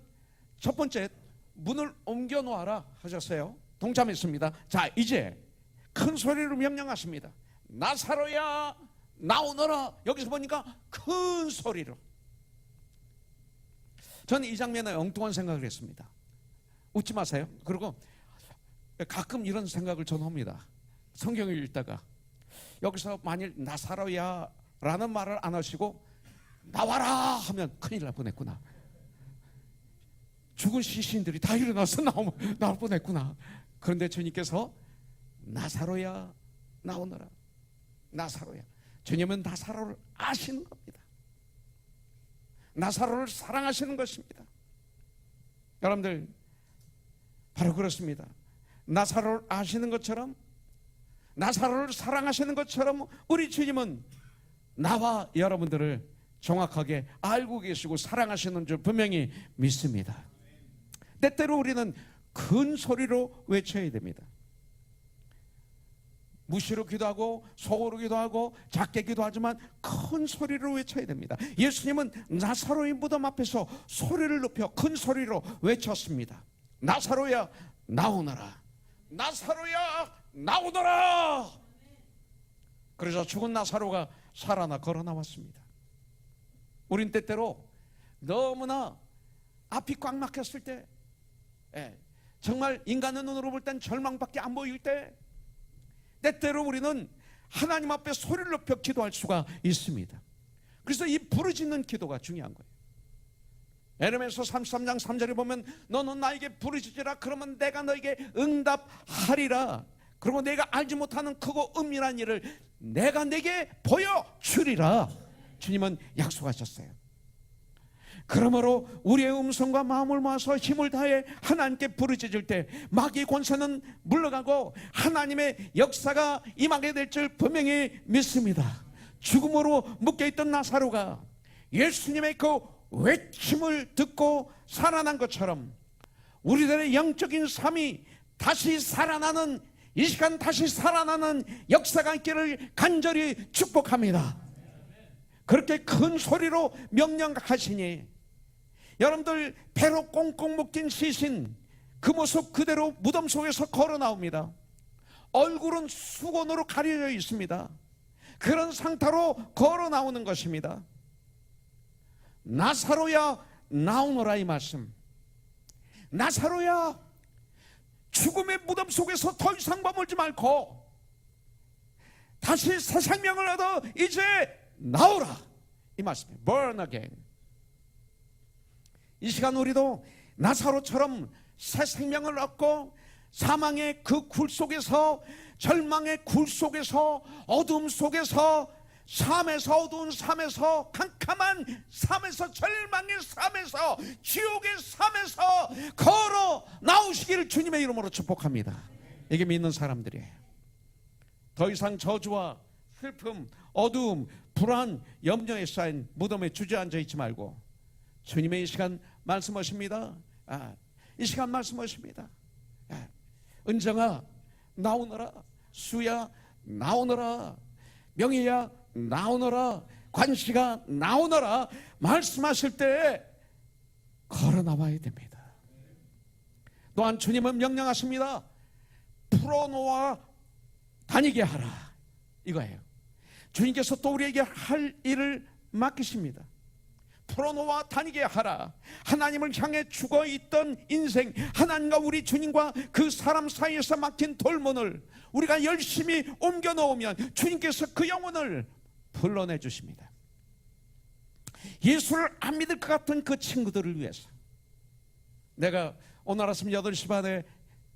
첫 번째 문을 옮겨 놓아라 하셨어요. 동참했습니다. 자, 이제 큰 소리로 명령하십니다. 나사로야 나오너라. 여기서 보니까 큰 소리로. 저는 이 장면에 엉뚱한 생각을 했습니다. 웃지 마세요. 그리고 가끔 이런 생각을 저는 합니다. 성경을 읽다가 여기서 만일 나사로야 라는 말을 안 하시고 나와라 하면 큰일 날 뻔했구나. 죽은 시신들이 다 일어나서 나올 뻔했구나. 그런데 주님께서 나사로야 나오너라. 나사로야. 주님은 나사로를 아시는 겁니다. 나사로를 사랑하시는 것입니다. 여러분들, 바로 그렇습니다. 나사로를 아시는 것처럼, 나사로를 사랑하시는 것처럼 우리 주님은 나와 여러분들을 정확하게 알고 계시고 사랑하시는 줄 분명히 믿습니다. 때때로 우리는 큰 소리로 외쳐야 됩니다. 무시로 기도하고 속으로 기도하고 작게 기도하지만 큰 소리로 외쳐야 됩니다. 예수님은 나사로의 무덤 앞에서 소리를 높여 큰 소리로 외쳤습니다. 나사로야 나오너라. 나사로야 나오너라. 그래서 죽은 나사로가 살아나 걸어 나왔습니다. 우린 때때로 너무나 앞이 꽉 막혔을 때, 정말 인간의 눈으로 볼 땐 절망밖에 안 보일 때, 때때로 우리는 하나님 앞에 소리를 높여 기도할 수가 있습니다. 그래서 이 부르짖는 기도가 중요한 거예요. 에레미야서 33장 3절에 보면 너는 나에게 부르짖으라 그러면 내가 너에게 응답하리라. 그리고 내가 알지 못하는 크고 은밀한 일을 내가 내게 보여주리라. 주님은 약속하셨어요. 그러므로 우리의 음성과 마음을 모아서 힘을 다해 하나님께 부르짖을 때 마귀의 권세는 물러가고 하나님의 역사가 임하게 될 줄 분명히 믿습니다. 죽음으로 묶여있던 나사로가 예수님의 그 외침을 듣고 살아난 것처럼 우리들의 영적인 삶이 다시 살아나는, 이 시간 다시 살아나는 역사가 있기를 간절히 축복합니다. 그렇게 큰 소리로 명령하시니 여러분들 배로 꽁꽁 묶인 시신 그 모습 그대로 무덤 속에서 걸어 나옵니다. 얼굴은 수건으로 가려져 있습니다. 그런 상태로 걸어 나오는 것입니다. 나사로야 나오너라, 이 말씀. 나사로야 죽음의 무덤 속에서 더 이상 머물지 말고 다시 새 생명을 얻어 이제 나오라, 이 말씀이에요. Born again. 이 시간 우리도 나사로처럼 새 생명을 얻고 사망의 그 굴 속에서, 절망의 굴 속에서, 어둠 속에서, 삶에서, 어두운 삶에서, 캄캄한 삶에서, 절망의 삶에서, 지옥의 삶에서 걸어 나오시기를 주님의 이름으로 축복합니다. 이게 믿는 사람들이에요. 더 이상 저주와 슬픔, 어두움, 불안, 염려에 쌓인 무덤에 주저앉아 있지 말고 주님의 이 시간 말씀하십니다. 이 시간 말씀하십니다. 은정아 나오너라, 수야 나오너라, 명희야 나오너라, 관시가 나오너라 말씀하실 때 걸어 나와야 됩니다. 또한 주님은 명령하십니다. 풀어놓아 다니게 하라, 이거예요. 주님께서 또 우리에게 할 일을 맡기십니다. 풀어놓아 다니게 하라. 하나님을 향해 죽어있던 인생, 하나님과 우리 주님과 그 사람 사이에서 막힌 돌문을 우리가 열심히 옮겨 놓으면 주님께서 그 영혼을 불러내 주십니다. 예수를 안 믿을 것 같은 그 친구들을 위해서 내가 오늘 아침 8시 반에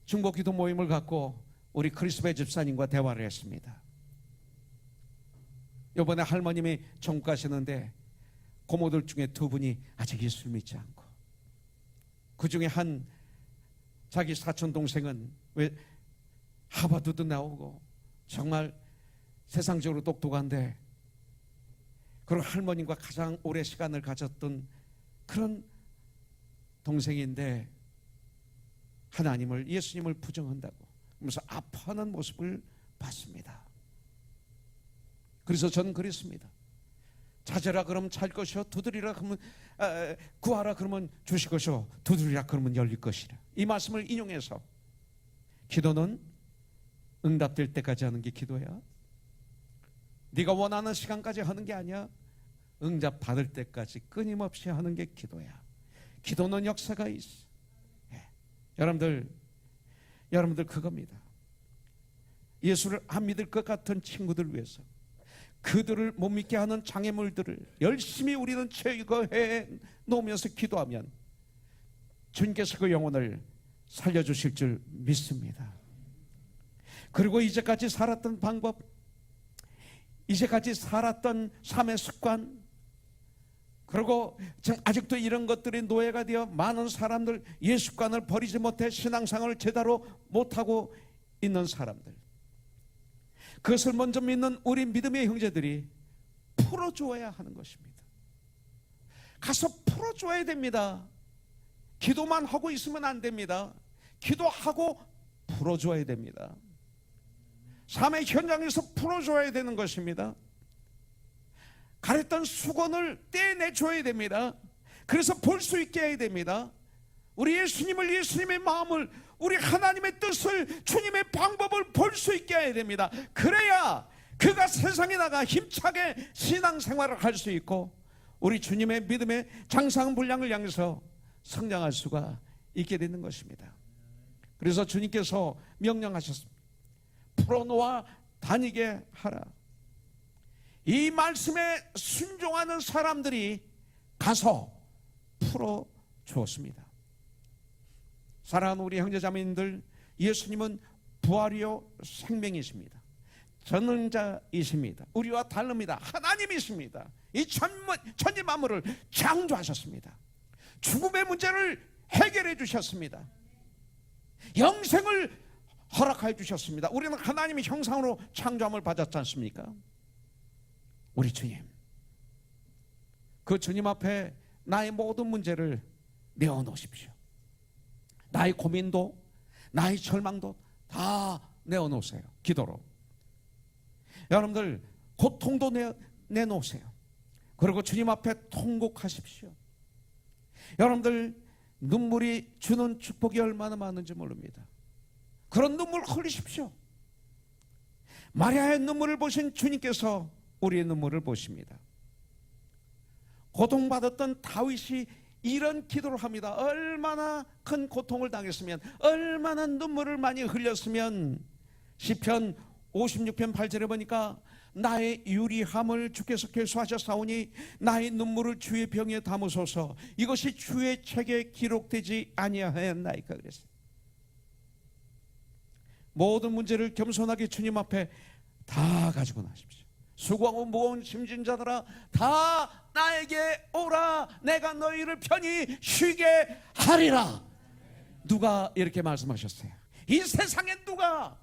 중보기도 모임을 갖고 우리 크리스베 집사님과 대화를 했습니다. 이번에 할머님이 전국 가시는데 고모들 중에 2분이 아직 예수를 믿지 않고, 그 중에 한 자기 사촌 동생은 왜 하버드도 나오고 정말 세상적으로 똑똑한데, 그리고 할머님과 가장 오래 시간을 가졌던 그런 동생인데 하나님을, 예수님을 부정한다고 하면서 아파하는 모습을 봤습니다. 그래서 저는 그랬습니다. 찾으라 그러면 찾을 것이요, 두드리라 그러면 구하라 그러면 주실 것이요, 두드리라 그러면 열릴 것이라. 이 말씀을 인용해서 기도는 응답될 때까지 하는 게 기도야. 네가 원하는 시간까지 하는 게 아니야. 응답 받을 때까지 끊임없이 하는 게 기도야. 기도는 역사가 있어. 여러분들 그겁니다. 예수를 안 믿을 것 같은 친구들 위해서, 그들을 못 믿게 하는 장애물들을 열심히 우리는 제거해 놓으면서 기도하면 주님께서 그 영혼을 살려주실 줄 믿습니다. 그리고 이제까지 살았던 방법, 이제까지 살았던 삶의 습관, 그리고 아직도 이런 것들이 노예가 되어 많은 사람들, 예습관을 버리지 못해 신앙생활을 제대로 못하고 있는 사람들, 그것을 먼저 믿는 우리 믿음의 형제들이 풀어줘야 하는 것입니다. 가서 풀어줘야 됩니다. 기도만 하고 있으면 안 됩니다. 기도하고 풀어줘야 됩니다. 삶의 현장에서 풀어줘야 되는 것입니다. 가랬던 수건을 떼내줘야 됩니다. 그래서 볼 수 있게 해야 됩니다. 우리 예수님을, 예수님의 마음을, 우리 하나님의 뜻을, 주님의 방법을 볼 수 있게 해야 됩니다. 그래야 그가 세상에 나가 힘차게 신앙생활을 할 수 있고 우리 주님의 믿음의 장성분량을 향해서 성장할 수가 있게 되는 것입니다. 그래서 주님께서 명령하셨습니다. 풀어놓아 다니게 하라. 이 말씀에 순종하는 사람들이 가서 풀어 주었습니다. 사랑하는 우리 형제자매님들, 예수님은 부활이요 생명이십니다. 전능자이십니다. 우리와 다릅니다. 하나님이십니다. 이 천지 만물을 창조하셨습니다. 죽음의 문제를 해결해 주셨습니다. 영생을 허락해 주셨습니다. 우리는 하나님의 형상으로 창조함을 받았지 않습니까? 우리 주님, 그 주님 앞에 나의 모든 문제를 내어놓으십시오. 나의 고민도, 나의 절망도 다 내어놓으세요. 기도로. 여러분들 고통도 내놓으세요. 그리고 주님 앞에 통곡하십시오. 여러분들 눈물이 주는 축복이 얼마나 많은지 모릅니다. 그런 눈물 흘리십시오. 마리아의 눈물을 보신 주님께서 우리의 눈물을 보십니다. 고통받았던 다윗이 이런 기도를 합니다. 얼마나 큰 고통을 당했으면, 얼마나 눈물을 많이 흘렸으면. 시편 56편 8절에 보니까 나의 유리함을 주께서 괴수하셨사오니 나의 눈물을 주의 병에 담으소서. 이것이 주의 책에 기록되지 아니하였나이까 그랬어요. 모든 문제를 겸손하게 주님 앞에 다 가지고 나십시오. 수고하고 무거운 짐진 자들아 다 나에게 오라. 내가 너희를 편히 쉬게 하리라. 누가 이렇게 말씀하셨어요? 이 세상에 누가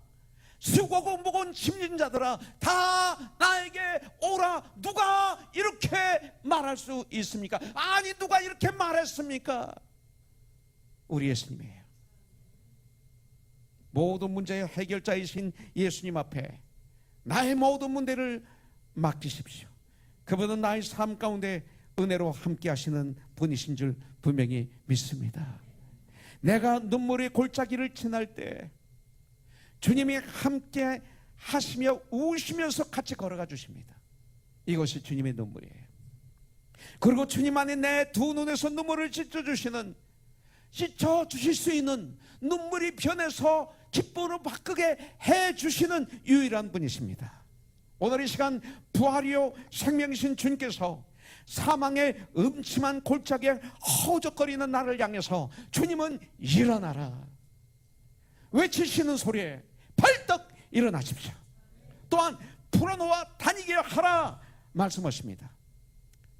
수고하고 무거운 짐진 자들아 다 나에게 오라. 누가 이렇게 말할 수 있습니까? 아니, 누가 이렇게 말했습니까? 우리 예수님이에요. 모든 문제의 해결자이신 예수님 앞에 나의 모든 문제를 맡기십시오. 그분은 나의 삶 가운데 은혜로 함께 하시는 분이신 줄 분명히 믿습니다. 내가 눈물의 골짜기를 지날 때 주님이 함께 하시며 우시면서 같이 걸어가 주십니다. 이것이 주님의 눈물이에요. 그리고 주님 안에 내 두 눈에서 눈물을 씻어주시는, 씻어주실 수 있는, 눈물이 변해서 기쁨으로 바꾸게 해주시는 유일한 분이십니다. 오늘 이 시간 부활이요 생명이신 주님께서 사망의 음침한 골짜기에 허우적거리는 나를 향해서 주님은 일어나라 외치시는 소리에 벌떡 일어나십시오. 또한 풀어놓아 다니게 하라 말씀하십니다.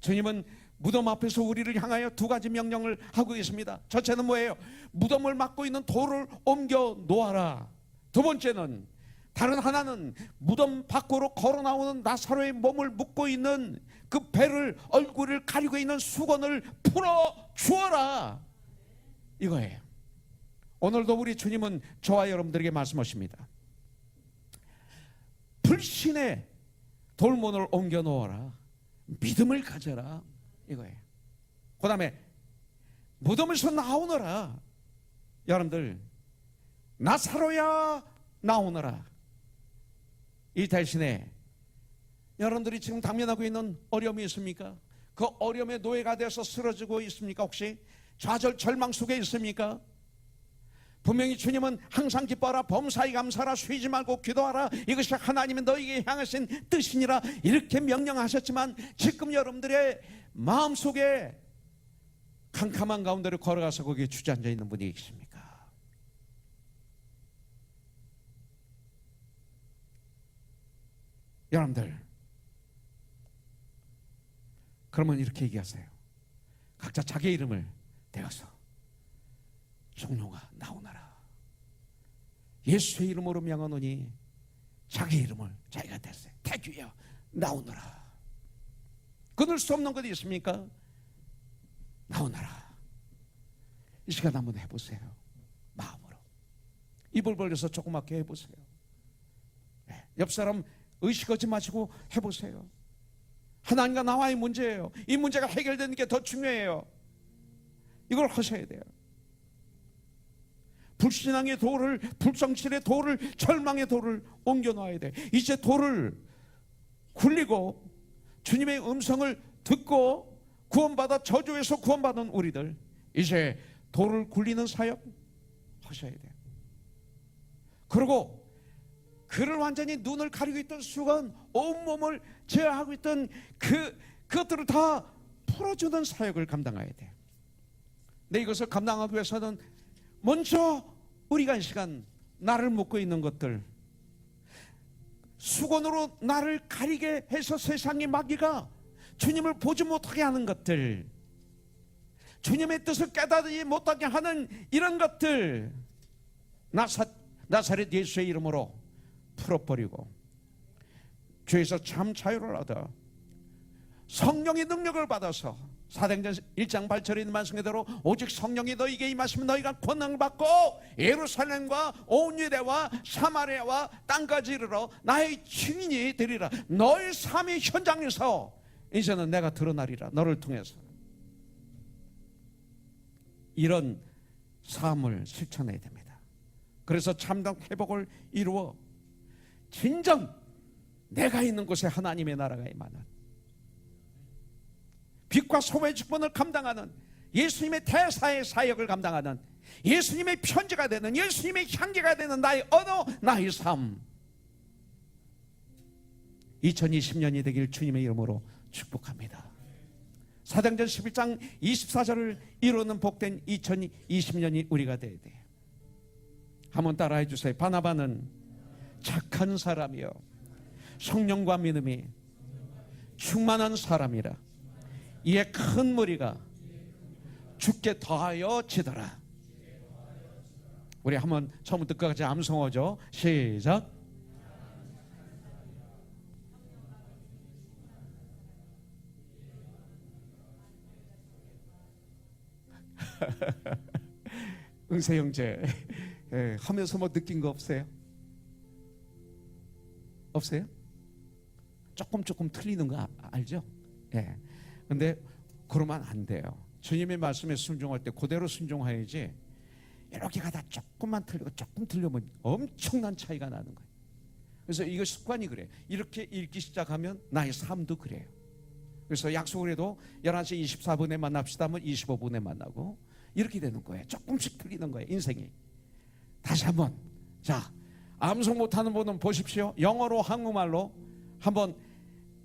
주님은 무덤 앞에서 우리를 향하여 두 가지 명령을 하고 계십니다. 첫째는 뭐예요? 무덤을 막고 있는 돌을 옮겨 놓아라. 두 번째는, 다른 하나는 무덤 밖으로 걸어 나오는 나사로의 몸을 묶고 있는 그 배를, 얼굴을 가리고 있는 수건을 풀어 주어라. 이거예요. 오늘도 우리 주님은 저와 여러분들에게 말씀하십니다. 불신의 돌문을 옮겨 놓아라. 믿음을 가져라. 이거예요. 그 다음에 무덤에서 나오너라. 여러분들, 나사로야 나오너라. 이 대신에 여러분들이 지금 당면하고 있는 어려움이 있습니까? 그 어려움의 노예가 되어서 쓰러지고 있습니까? 혹시 좌절 절망 속에 있습니까? 분명히 주님은 항상 기뻐하라, 범사에 감사하라, 쉬지 말고 기도하라, 이것이 하나님의 너희에게 향하신 뜻이니라 이렇게 명령하셨지만, 지금 여러분들의 마음속에 캄캄한 가운데를 걸어가서 거기에 주저앉아 있는 분이 계십니까? 여러분들, 그러면 이렇게 얘기하세요. 각자 자기 이름을 대어서 종로가 나오너라. 예수의 이름으로 명하노니 자기 이름을 자기가 댔어요. 태주여 나오너라. 끊을 수 없는 것이 있습니까? 나오너라. 이 시간 한번 해보세요. 마음으로 입을 벌려서 조그맣게 해보세요. 네. 옆 사람 의식하지 마시고 해보세요. 하나님과 나와의 문제예요. 이 문제가 해결되는 게 더 중요해요. 이걸 하셔야 돼요. 불신앙의 도를, 불성실의 도를, 절망의 도를 옮겨놔야 돼. 이제 도를 굴리고 주님의 음성을 듣고 구원받아 저주에서 구원받은 우리들, 이제 도를 굴리는 사역 하셔야 돼요. 그리고 그를 완전히 눈을 가리고 있던 수건, 온몸을 제어하고 있던 그것들을 다 풀어주는 사역을 감당해야 돼요. 근데 이것을 감당하기 위해서는 먼저 우리가 이 시간 나를 묶고 있는 것들, 수건으로 나를 가리게 해서 세상의 마귀가 주님을 보지 못하게 하는 것들, 주님의 뜻을 깨닫지 못하게 하는 이런 것들, 나사렛 예수의 이름으로 풀어버리고 죄에서 참 자유를 얻어 성령의 능력을 받아서 사도행전 1장 8절에 있는 말씀대로 오직 성령이 너희에게 임하시면 너희가 권능을 받고 예루살렘과 온 유대와 사마리아와 땅까지 이르러 나의 증인이 되리라. 너의 삶의 현장에서 이제는 내가 드러나리라. 너를 통해서. 이런 삶을 실천해야 됩니다. 그래서 참된 회복을 이루어 진정 내가 있는 곳에 하나님의 나라가 임하는, 빛과 소의 직분을 감당하는, 예수님의 대사의 사역을 감당하는, 예수님의 편지가 되는, 예수님의 향기가 되는 나의 언어, 나의 삶, 2020년이 되길 주님의 이름으로 축복합니다. 사도행전 11장 24절을 이루는 복된 2020년이 우리가 되어야 돼요. 한번 따라해 주세요. 바나바는 착한 사람이요 성령과 믿음이 충만한 사람이라. 이에 큰 무리가 주께 더하여 지더라. 우리 한번 처음부터 끝까지 암송하죠. 시작. 은세 형제, 하면서 뭐 느낀 거 없어요? 없어요? 조금 틀리는 거 알죠? 예. 근데 그러면 안 돼요. 주님의 말씀에 순종할 때 그대로 순종해야지, 이렇게 가다 조금만 틀리고 조금 틀리면 엄청난 차이가 나는 거예요. 그래서 이거 습관이 그래요. 이렇게 읽기 시작하면 나의 삶도 그래요. 그래서 약속을 해도 11시 24분에 만납시다 하면 25분에 만나고 이렇게 되는 거예요. 조금씩 틀리는 거예요, 인생이. 다시 한번, 자, 암송 못하는 분은 보십시오. 영어로 한국말로 한번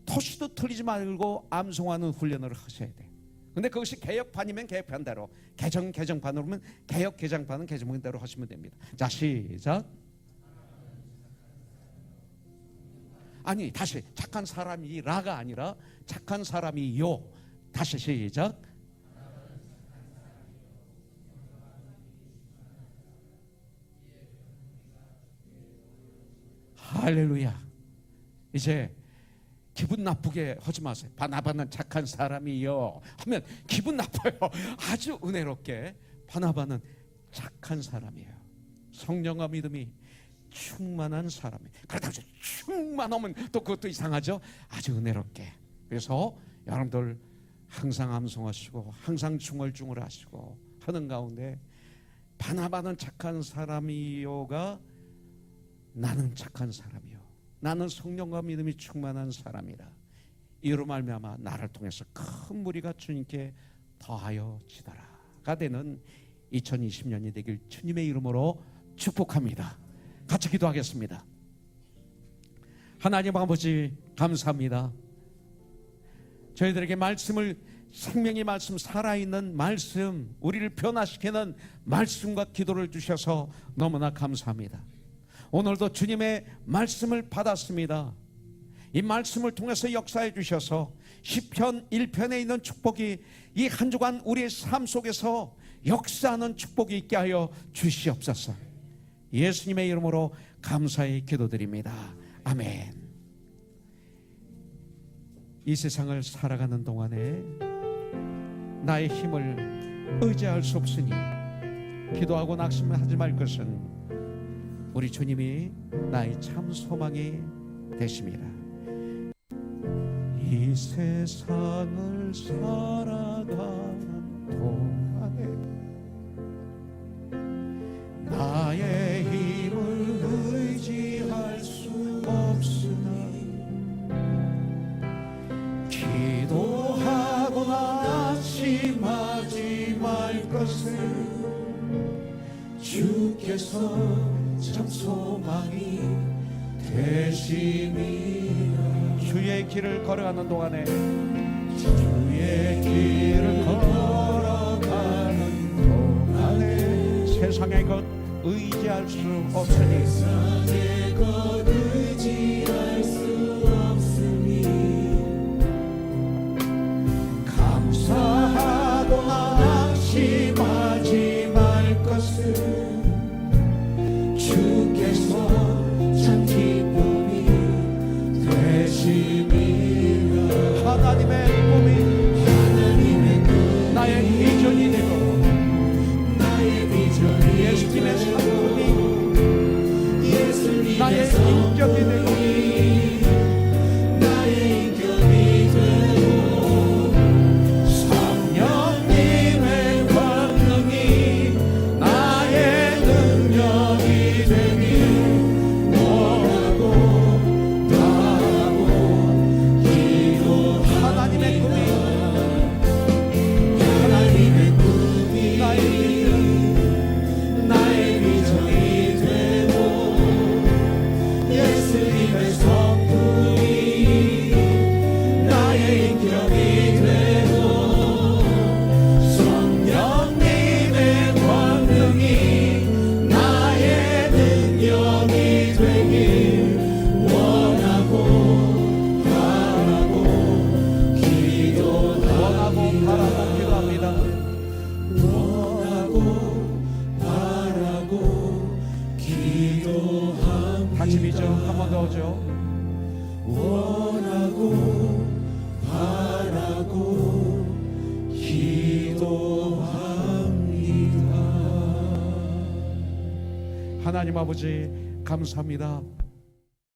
토시도 틀리지 말고 암송하는 훈련을 하셔야 돼요. 근데 그것이 개혁판이면 개혁판대로, 개정판으로 면 개정판은 개정판대로 하시면 됩니다. 자, 시작. 아니, 다시 착한 사람이라가 아니라 착한 사람이요. 다시 시작. 할렐루야. 이제 기분 나쁘게 하지 마세요. 바나바는 착한 사람이요 하면 기분 나빠요. 아주 은혜롭게 바나바는 착한 사람이에요. 성령과 믿음이 충만한 사람이에요. 그렇다고 해서 충만하면 또 그것도 이상하죠. 아주 은혜롭게. 그래서 여러분들 항상 암송하시고 항상 중얼중얼 하시고 하는 가운데 바나바는 착한 사람이요가 나는 착한 사람이요, 나는 성령과 믿음이 충만한 사람이라. 이로 말미암아 나를 통해서 큰 무리가 주님께 더하여 지더라가 되는 2020년이 되길 주님의 이름으로 축복합니다. 같이 기도하겠습니다. 하나님 아버지 감사합니다. 저희들에게 말씀을, 생명의 말씀, 살아있는 말씀, 우리를 변화시키는 말씀과 기도를 주셔서 너무나 감사합니다. 오늘도 주님의 말씀을 받았습니다. 이 말씀을 통해서 역사해 주셔서 시편 1편에 있는 축복이 이 한 주간 우리의 삶 속에서 역사하는 축복이 있게 하여 주시옵소서. 예수님의 이름으로 감사히 기도드립니다. 아멘. 이 세상을 살아가는 동안에 나의 힘을 의지할 수 없으니 기도하고 낙심하지 말 것은 우리 주님이 나의 참 소망이 되십니다. 이 세상을 살아가는 동안에 나의 힘을 의지할 수 없으나 기도하거나 낙심하지 말 것을 주께서 참 소망이 되심이라. 주의 길을 걸어가는 동안에 주의 길을 걸어가는 동안에 세상의 것 의지할 수 없으니 세상의 것 의지할 수 없으니 감사하거나 낙심하지 말 것을 주께서 참 기쁨이 되심이라. 하나님의 꿈이 나의 비전이 되고 나의 비전이 예수님의 상품이 나의 예수님의 인격이 되고 나의 인격이 되고 성령님의 권능이 나의 능력이 되길 원하고 바라고 기도. 하나님의 꿈이 하나님의 꿈이 나의 나의 비전이 되고 예수님의 성품이 나의 인격이 되고 성령님의 권능이 나의 능력이 되길 원하고 바라고 기도합니다. 원하고 바라고 기도합니다. 같이 믿죠. 한 번 더 오죠. 원하고 바라고 기도합니다. 하나님 아버지 감사합니다.